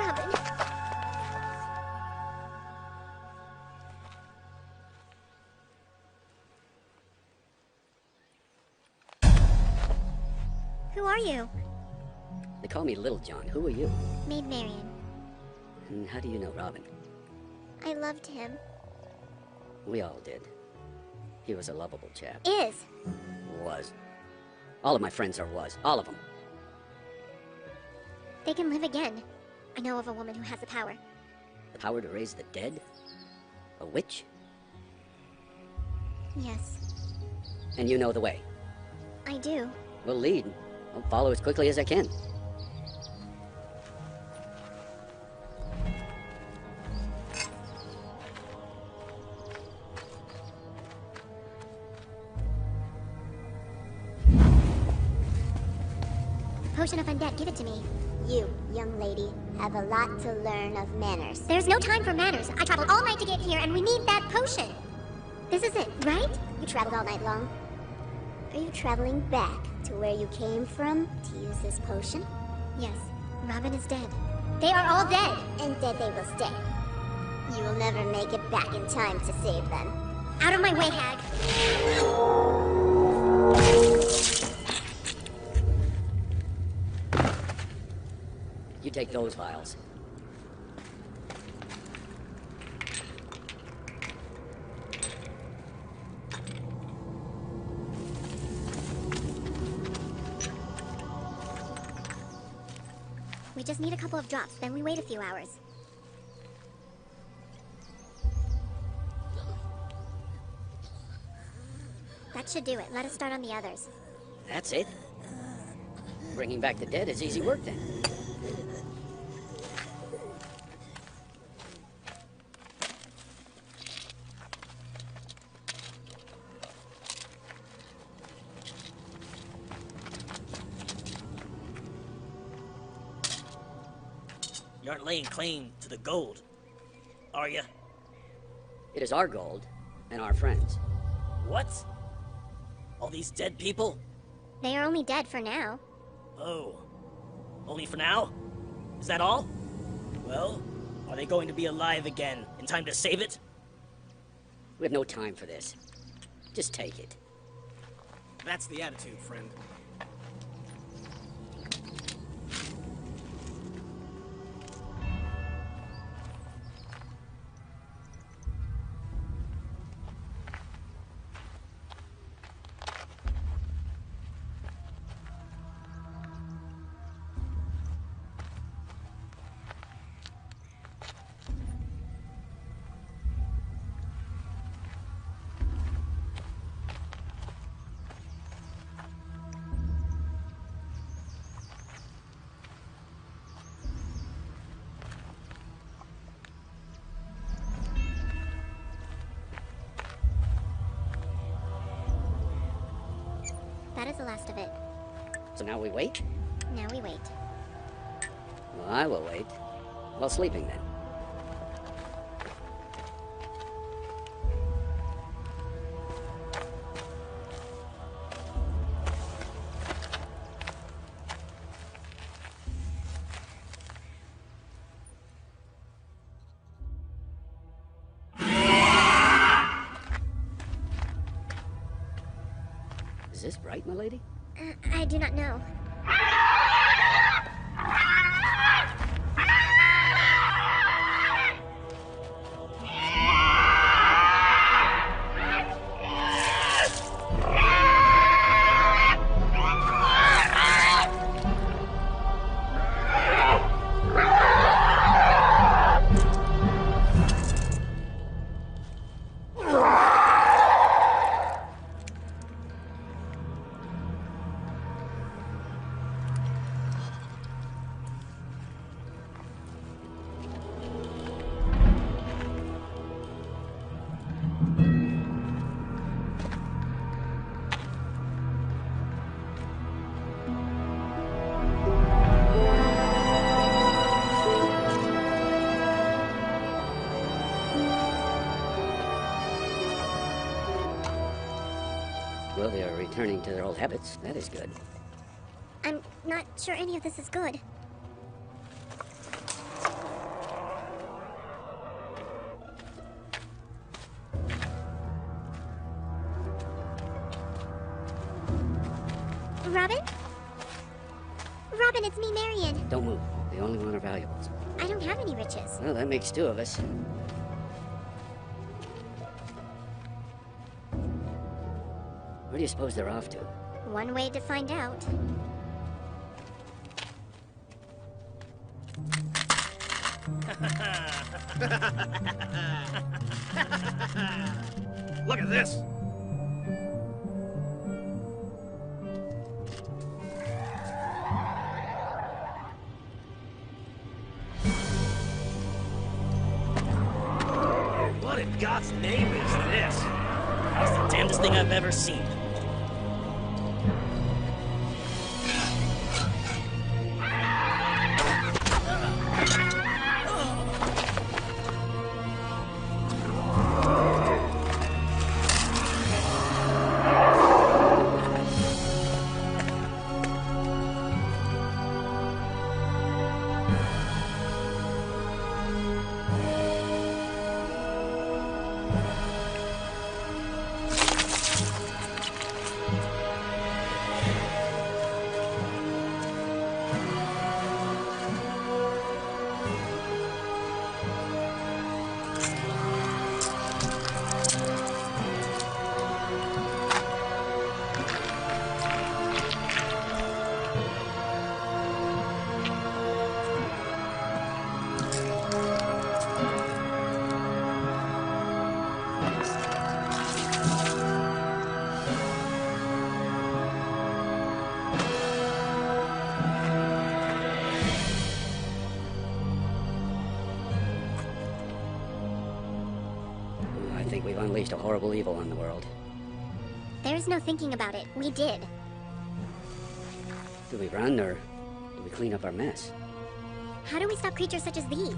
Robin. Who are you? They call me Little John. Who are you? Maid Marian. And how do you know Robin? I loved him. We all did. He was a lovable chap. Is. Was. All of my friends are was. All of them. They can live again. I know of a woman who has the power. The power to raise the dead? A witch? Yes, And you know the way. I do. We'll lead. I'll follow as quickly as I can. Potion of Undead, give it to me. You, young lady, have a lot to learn of manners. There's no time for manners. I traveled all night to get here, and we need that potion. This is it, right? You traveled all night long. Are you traveling back to where you came from to use this potion? Yes, Robin is dead. They are all dead. And dead they will stay. You will never make it back in time to save them. Out of my way, hag. You take those vials. We just need a couple of drops, then we wait a few hours. That should do it. Let us start on the others. That's it? Bringing back the dead is easy work then. You aren't laying claim to the gold, are you? It is our gold and our friends. What? All these dead people? They are only dead for now. Oh. Only for now? Is that all? Well, are they going to be alive again in time to save it? We have no time for this. Just take it. That's the attitude, friend. That is the last of it. So now we wait? Now we wait. Well, I will wait. While sleeping then. Is this right, my lady? I do not know. Well, they are returning to their old habits. That is good. I'm not sure any of this is good. Robin, it's me, Marion. Don't move. They only want our valuables. I don't have any riches. Well, that makes two of us. Where do you suppose they're off to? One way to find out. Look at this! What in God's name is this? It's the damnedest thing I've ever seen. I think we've unleashed a horrible evil on the world. There's no thinking about it. We did. Do we run, or do we clean up our mess? How do we stop creatures such as these?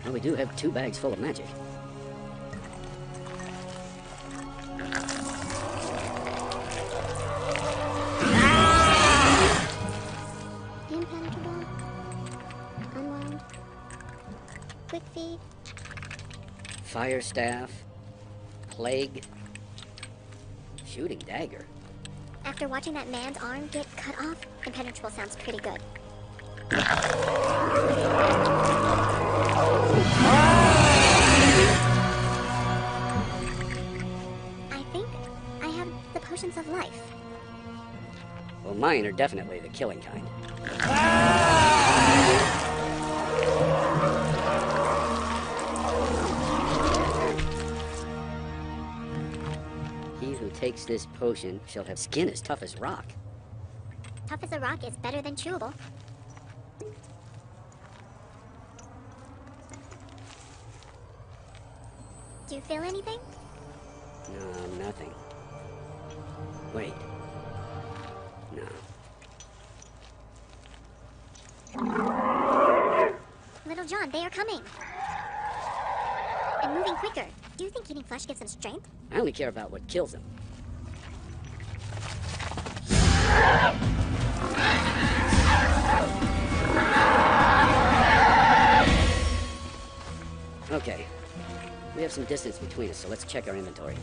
Well, we do have 2 bags full of magic. Impenetrable. Unwound. Quick feed. Fire staff. Plague. Shooting dagger. After watching that man's arm get cut off, impenetrable sounds pretty good. I think I have the potions of life. Well, mine are definitely the killing kind. He who takes this potion shall have skin as tough as rock. Tough as a rock is better than chewable. Do you feel anything? No, nothing. Wait. No. Little John, they are coming. And moving quicker. Do you think eating flesh gives them strength? I only care about what kills them. Okay. We have some distance between us, so let's check our inventory.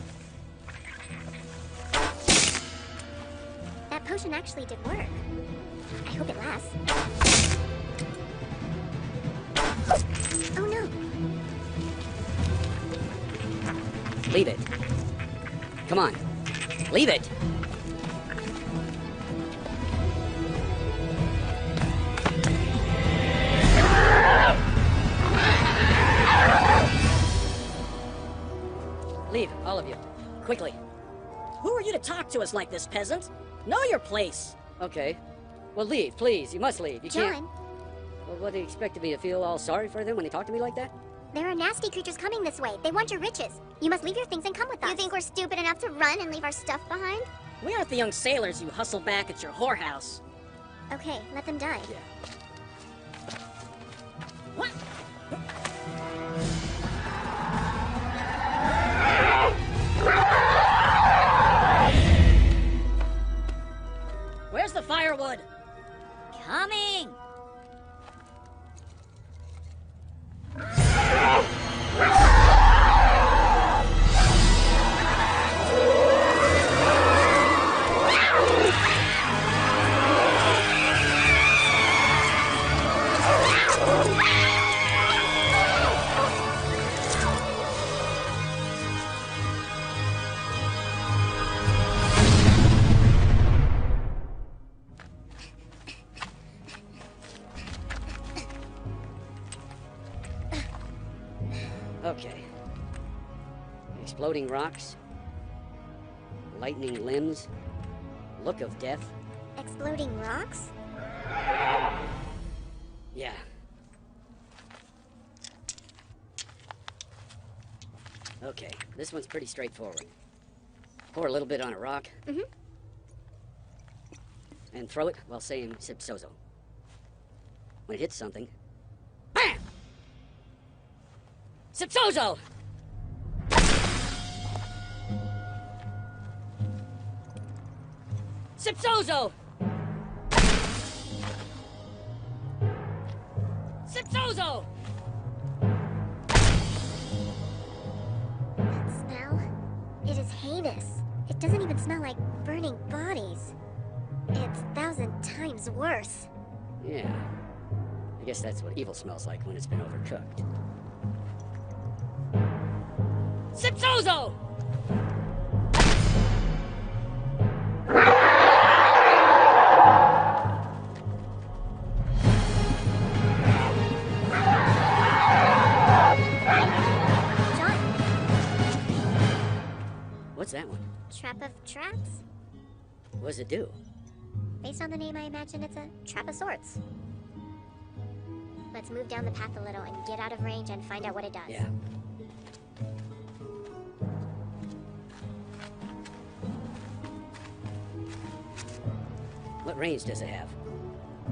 That potion actually did work. I hope it lasts. Oh no! Leave it. Come on. Leave it! Leave, all of you. Quickly. Who are you to talk to us like this, peasant? Know your place. Okay. Well, leave, please. You must leave. You can't... John, Well, what do you expect me to feel all sorry for them when they talk to me like that? there are nasty creatures coming this way. They want your riches. You must leave your things and come with us. You think we're stupid enough to run and leave our stuff behind? We aren't the young sailors you hustle back at your whorehouse. Okay, let them die. Yeah. What? Where's the firewood? Coming! Exploding rocks. Lightning limbs. Look of death. Exploding rocks? Yeah. Okay, this one's pretty straightforward. Pour a little bit on a rock. Mm-hmm. And throw it while saying Sipsozo. When it hits something, BAM! Sipsozo! Sipsozo! Sipsozo! That smell? It is heinous. It doesn't even smell like burning bodies. It's 1,000 times worse. Yeah. I guess that's what evil smells like when it's been overcooked. Sipsozo! John, What's that one? trap of traps? What does it do? Based on the name, I imagine it's a trap of sorts. Let's move down the path a little and get out of range and find out what it does. Yeah. What range does it have?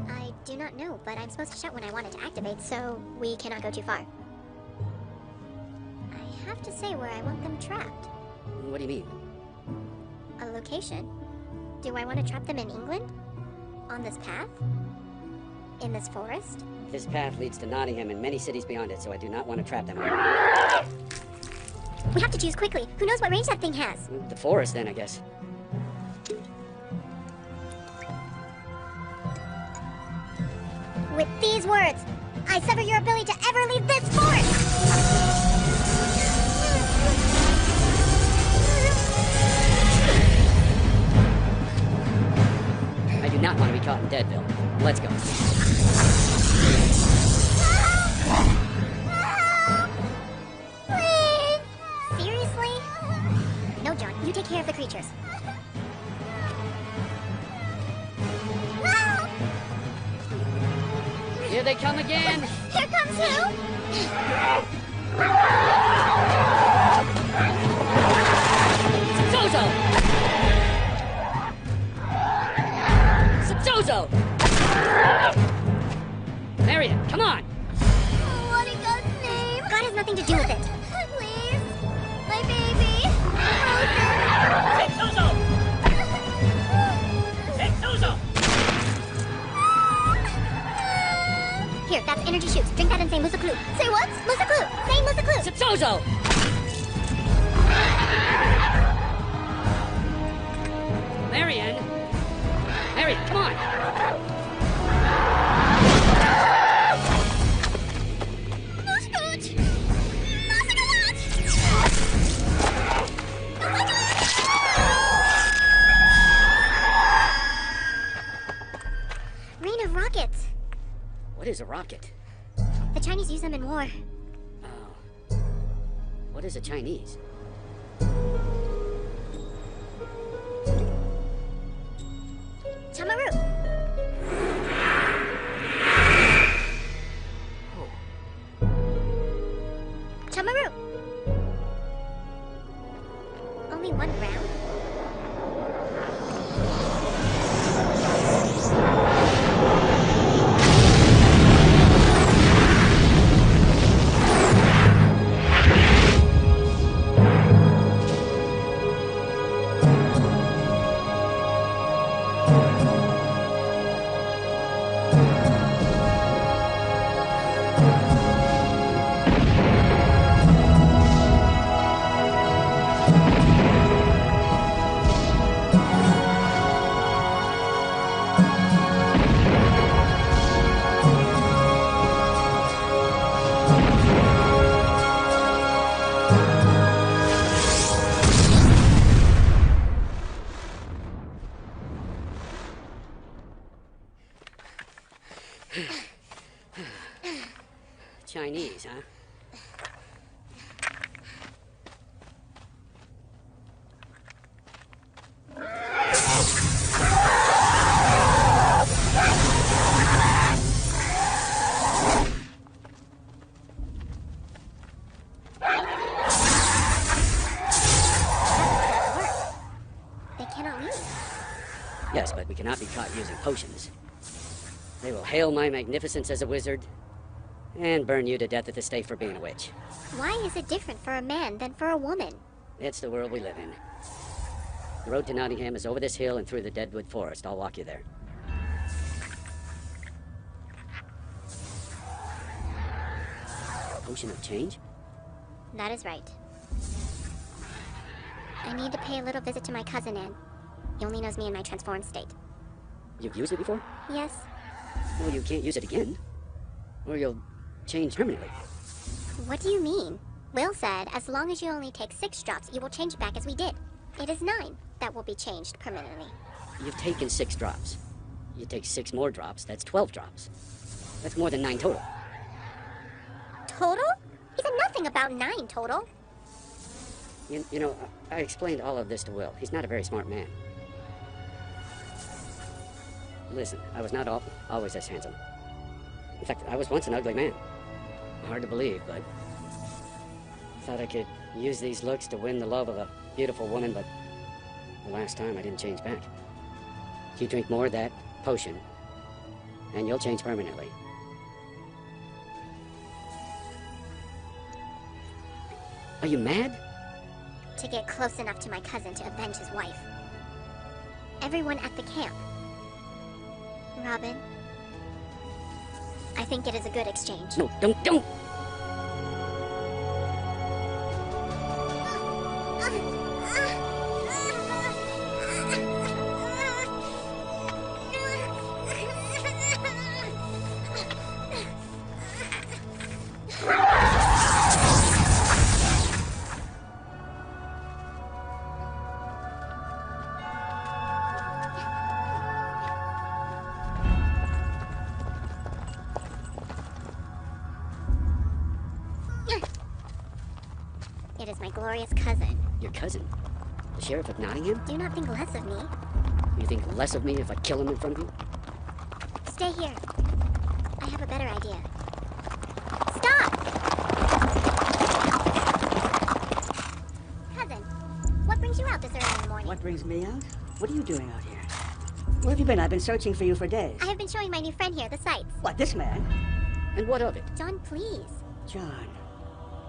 I do not know, but I'm supposed to shout when I want it to activate, so we cannot go too far. I have to say where I want them trapped. What do you mean? A location? Do I want to trap them in England? On this path? In this forest? This path leads to Nottingham and many cities beyond it, so I do not want to trap them. We have to choose quickly. Who knows what range that thing has? The forest, then, I guess. With these words, I sever your ability to ever leave this forest! I do not want to be caught in Deadville. Let's go. Please! Seriously? No, John, you take care of the creatures. Here they come again! Here comes who? Sipsozo! Sipsozo! Marion, come on! What in God's name? God has nothing to do with it. Please? My baby? Sipsozo! Sipsozo! Here, that's energy shoots. Drink that and say Musaklu. Say what? Musaklu! Say Musaklu! Sipsozo! Marion! Marion, come on! Muskut! Rain of rockets. What is a rocket? The Chinese use them in war. Oh. What is a Chinese? Chamaru! Chamaru! Only one round? Chinese, huh? but we cannot be caught using potions. They will hail my magnificence as a wizard and burn you to death at the stake for being a witch. Why is it different for a man than for a woman? It's the world we live in. The road to Nottingham is over this hill and through the Deadwood Forest. I'll walk you there. Potion of change? That is right. I need to pay a little visit to my cousin, Anne. He only knows me in my transformed state. You've used it before? Yes. Well, you can't use it again. Or you'll change permanently. What do you mean? Will said, as long as you only take 6 drops, you will change back as we did. It is 9 that will be changed permanently. You've taken 6 drops. You take 6 more drops, that's 12 drops. That's more than 9 total. Total? He said nothing about 9 total. You know, I explained all of this to Will. He's not a very smart man. Listen, I was not always as handsome. In fact, I was once an ugly man. Hard to believe, but I thought I could use these looks to win the love of a beautiful woman, but the last time I didn't change back. You drink more of that potion, and you'll change permanently. Are you mad? To get close enough to my cousin to avenge his wife. Everyone at the camp. Robin, I think it is a good exchange. No, don't! It is my glorious cousin. Your cousin? The Sheriff of Nottingham? Do not think less of me. You think less of me if I kill him in front of you? Stay here. I have a better idea. Stop! Cousin, what brings you out this early in the morning? What brings me out? What are you doing out here? Where have you been? I've been searching for you for days. I have been showing my new friend here the sights. What, this man? And what of it? John, please. John.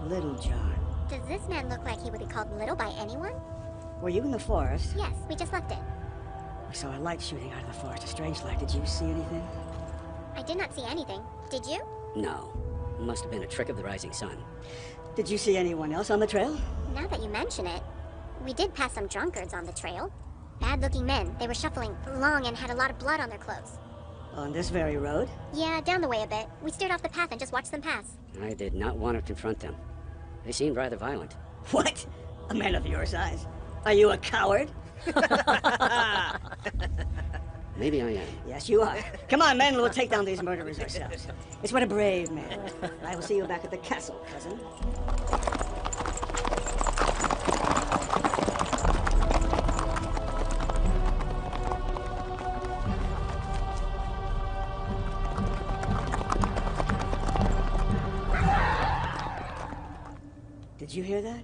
Little John. Does this man look like he would be called little by anyone? Were you in the forest? Yes, we just left it. I saw a light shooting out of the forest, a strange light. Did you see anything? I did not see anything. Did you? No. It must have been a trick of the rising sun. Did you see anyone else on the trail? Now that you mention it, we did pass some drunkards on the trail. Bad-looking men. They were shuffling along and had a lot of blood on their clothes. On this very road? Yeah, down the way a bit. We steered off the path and just watched them pass. I did not want to confront them. They seemed rather violent. What? A man of your size? Are you a coward? Maybe I am. Yes, you are. Come on, men, we'll take down these murderers ourselves. It's what a brave man. I will see you back at the castle, cousin. Did you hear that?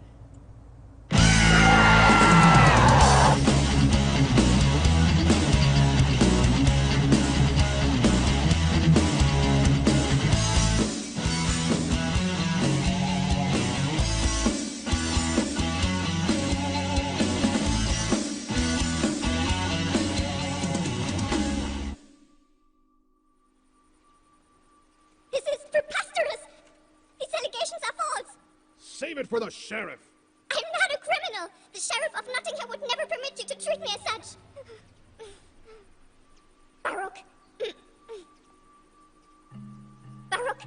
This is preposterous! These allegations are false! Save it for the sheriff. I'm not a criminal! The Sheriff of Nottingham would never permit you to treat me as such! Baroque! Baroque!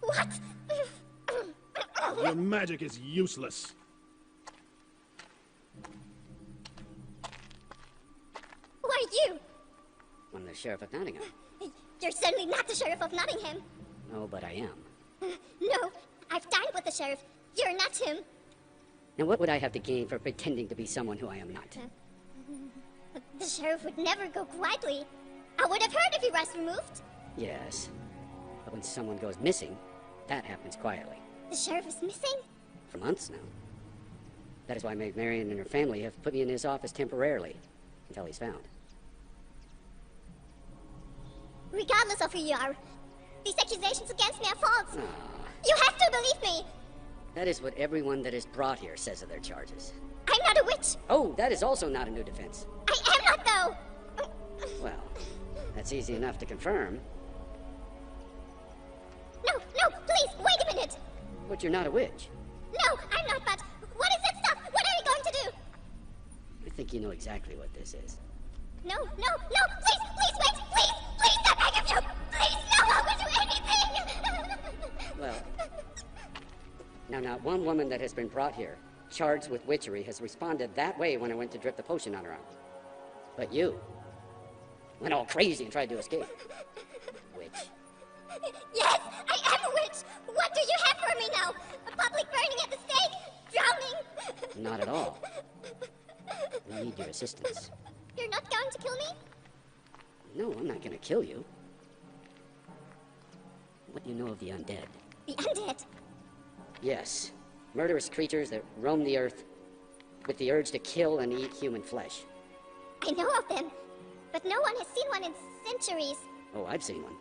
What? Your magic is useless. Who are you? I'm the Sheriff of Nottingham. You're certainly not the Sheriff of Nottingham. Oh, but I am. No, I've dined with the Sheriff. You're not him. Now what would I have to gain for pretending to be someone who I am not? The Sheriff would never go quietly. I would have heard if he was removed. Yes. But when someone goes missing, that happens quietly. The Sheriff is missing? For months now. That is why Maid Marian and her family have put me in his office temporarily. until he's found. Regardless of who you are, these accusations against me are false. Ah, You have to believe me. that is what everyone that is brought here says of their charges. I'm not a witch. Oh, that is also not a new defense. I am not, though. Well, that's easy enough to confirm. No, please, wait a minute. But you're not a witch. No, I'm not, but what is that stuff? What are you going to do? I think you know exactly what this is. No, please, wait, please, I beg of you. Please, no, I will do anything. Well, now not one woman that has been brought here, charged with witchery, has responded that way when I went to drip the potion on her arm. But you went all crazy and tried to escape. Witch. Yes, I am a witch. What do you have for me now? A public burning at the stake? Drowning? Not at all. We need your assistance. You're not going to kill me? No, I'm not going to kill you. What do you know of the undead? The undead? Yes. Murderous creatures that roam the earth with the urge to kill and eat human flesh. I know of them, but no one has seen one in centuries. Oh, I've seen one.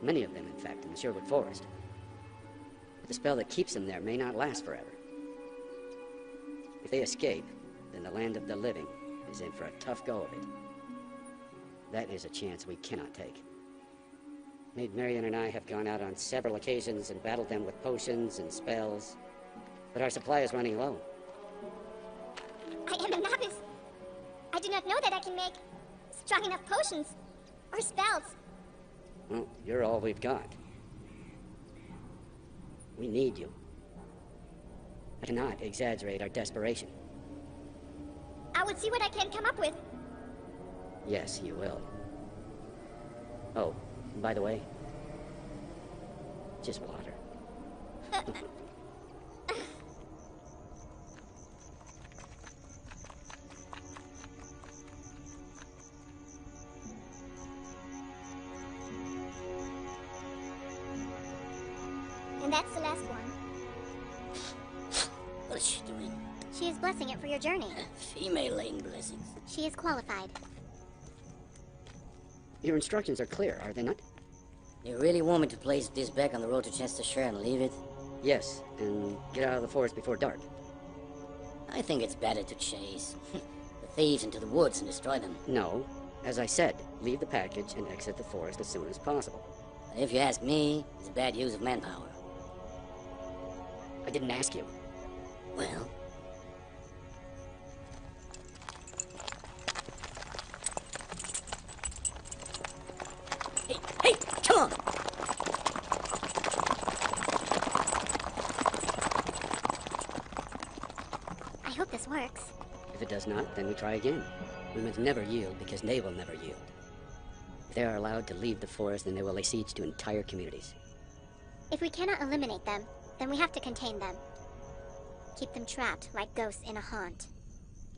Many of them, in fact, in the Sherwood Forest. But the spell that keeps them there may not last forever. If they escape, then the land of the living is in for a tough go of it. That is a chance we cannot take. Maid Marian and I have gone out on several occasions and battled them with potions and spells, but our supply is running low. I am a novice. I do not know that I can make strong enough potions or spells. Well, you're all we've got. We need you. I cannot exaggerate our desperation. I will see what I can come up with. Yes, you will. Oh, and by the way, just water. And that's the last one. What is she doing? She is blessing it for your journey. Female-laden blessings. She is qualified. Your instructions are clear, are they not? You really want me to place this back on the road to Chestershire and leave it? Yes, and get out of the forest before dark. I think it's better to chase the thieves into the woods and destroy them. No, as I said, leave the package and exit the forest as soon as possible. If you ask me, it's a bad use of manpower. I didn't ask you. Well... Hey, come on! I hope this works. If it does not, then we try again. We must never yield because they will never yield. If they are allowed to leave the forest, then they will lay siege to entire communities. If we cannot eliminate them, then we have to contain them. Keep them trapped like ghosts in a haunt.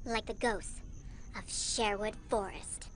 Like the ghosts of Sherwood Forest.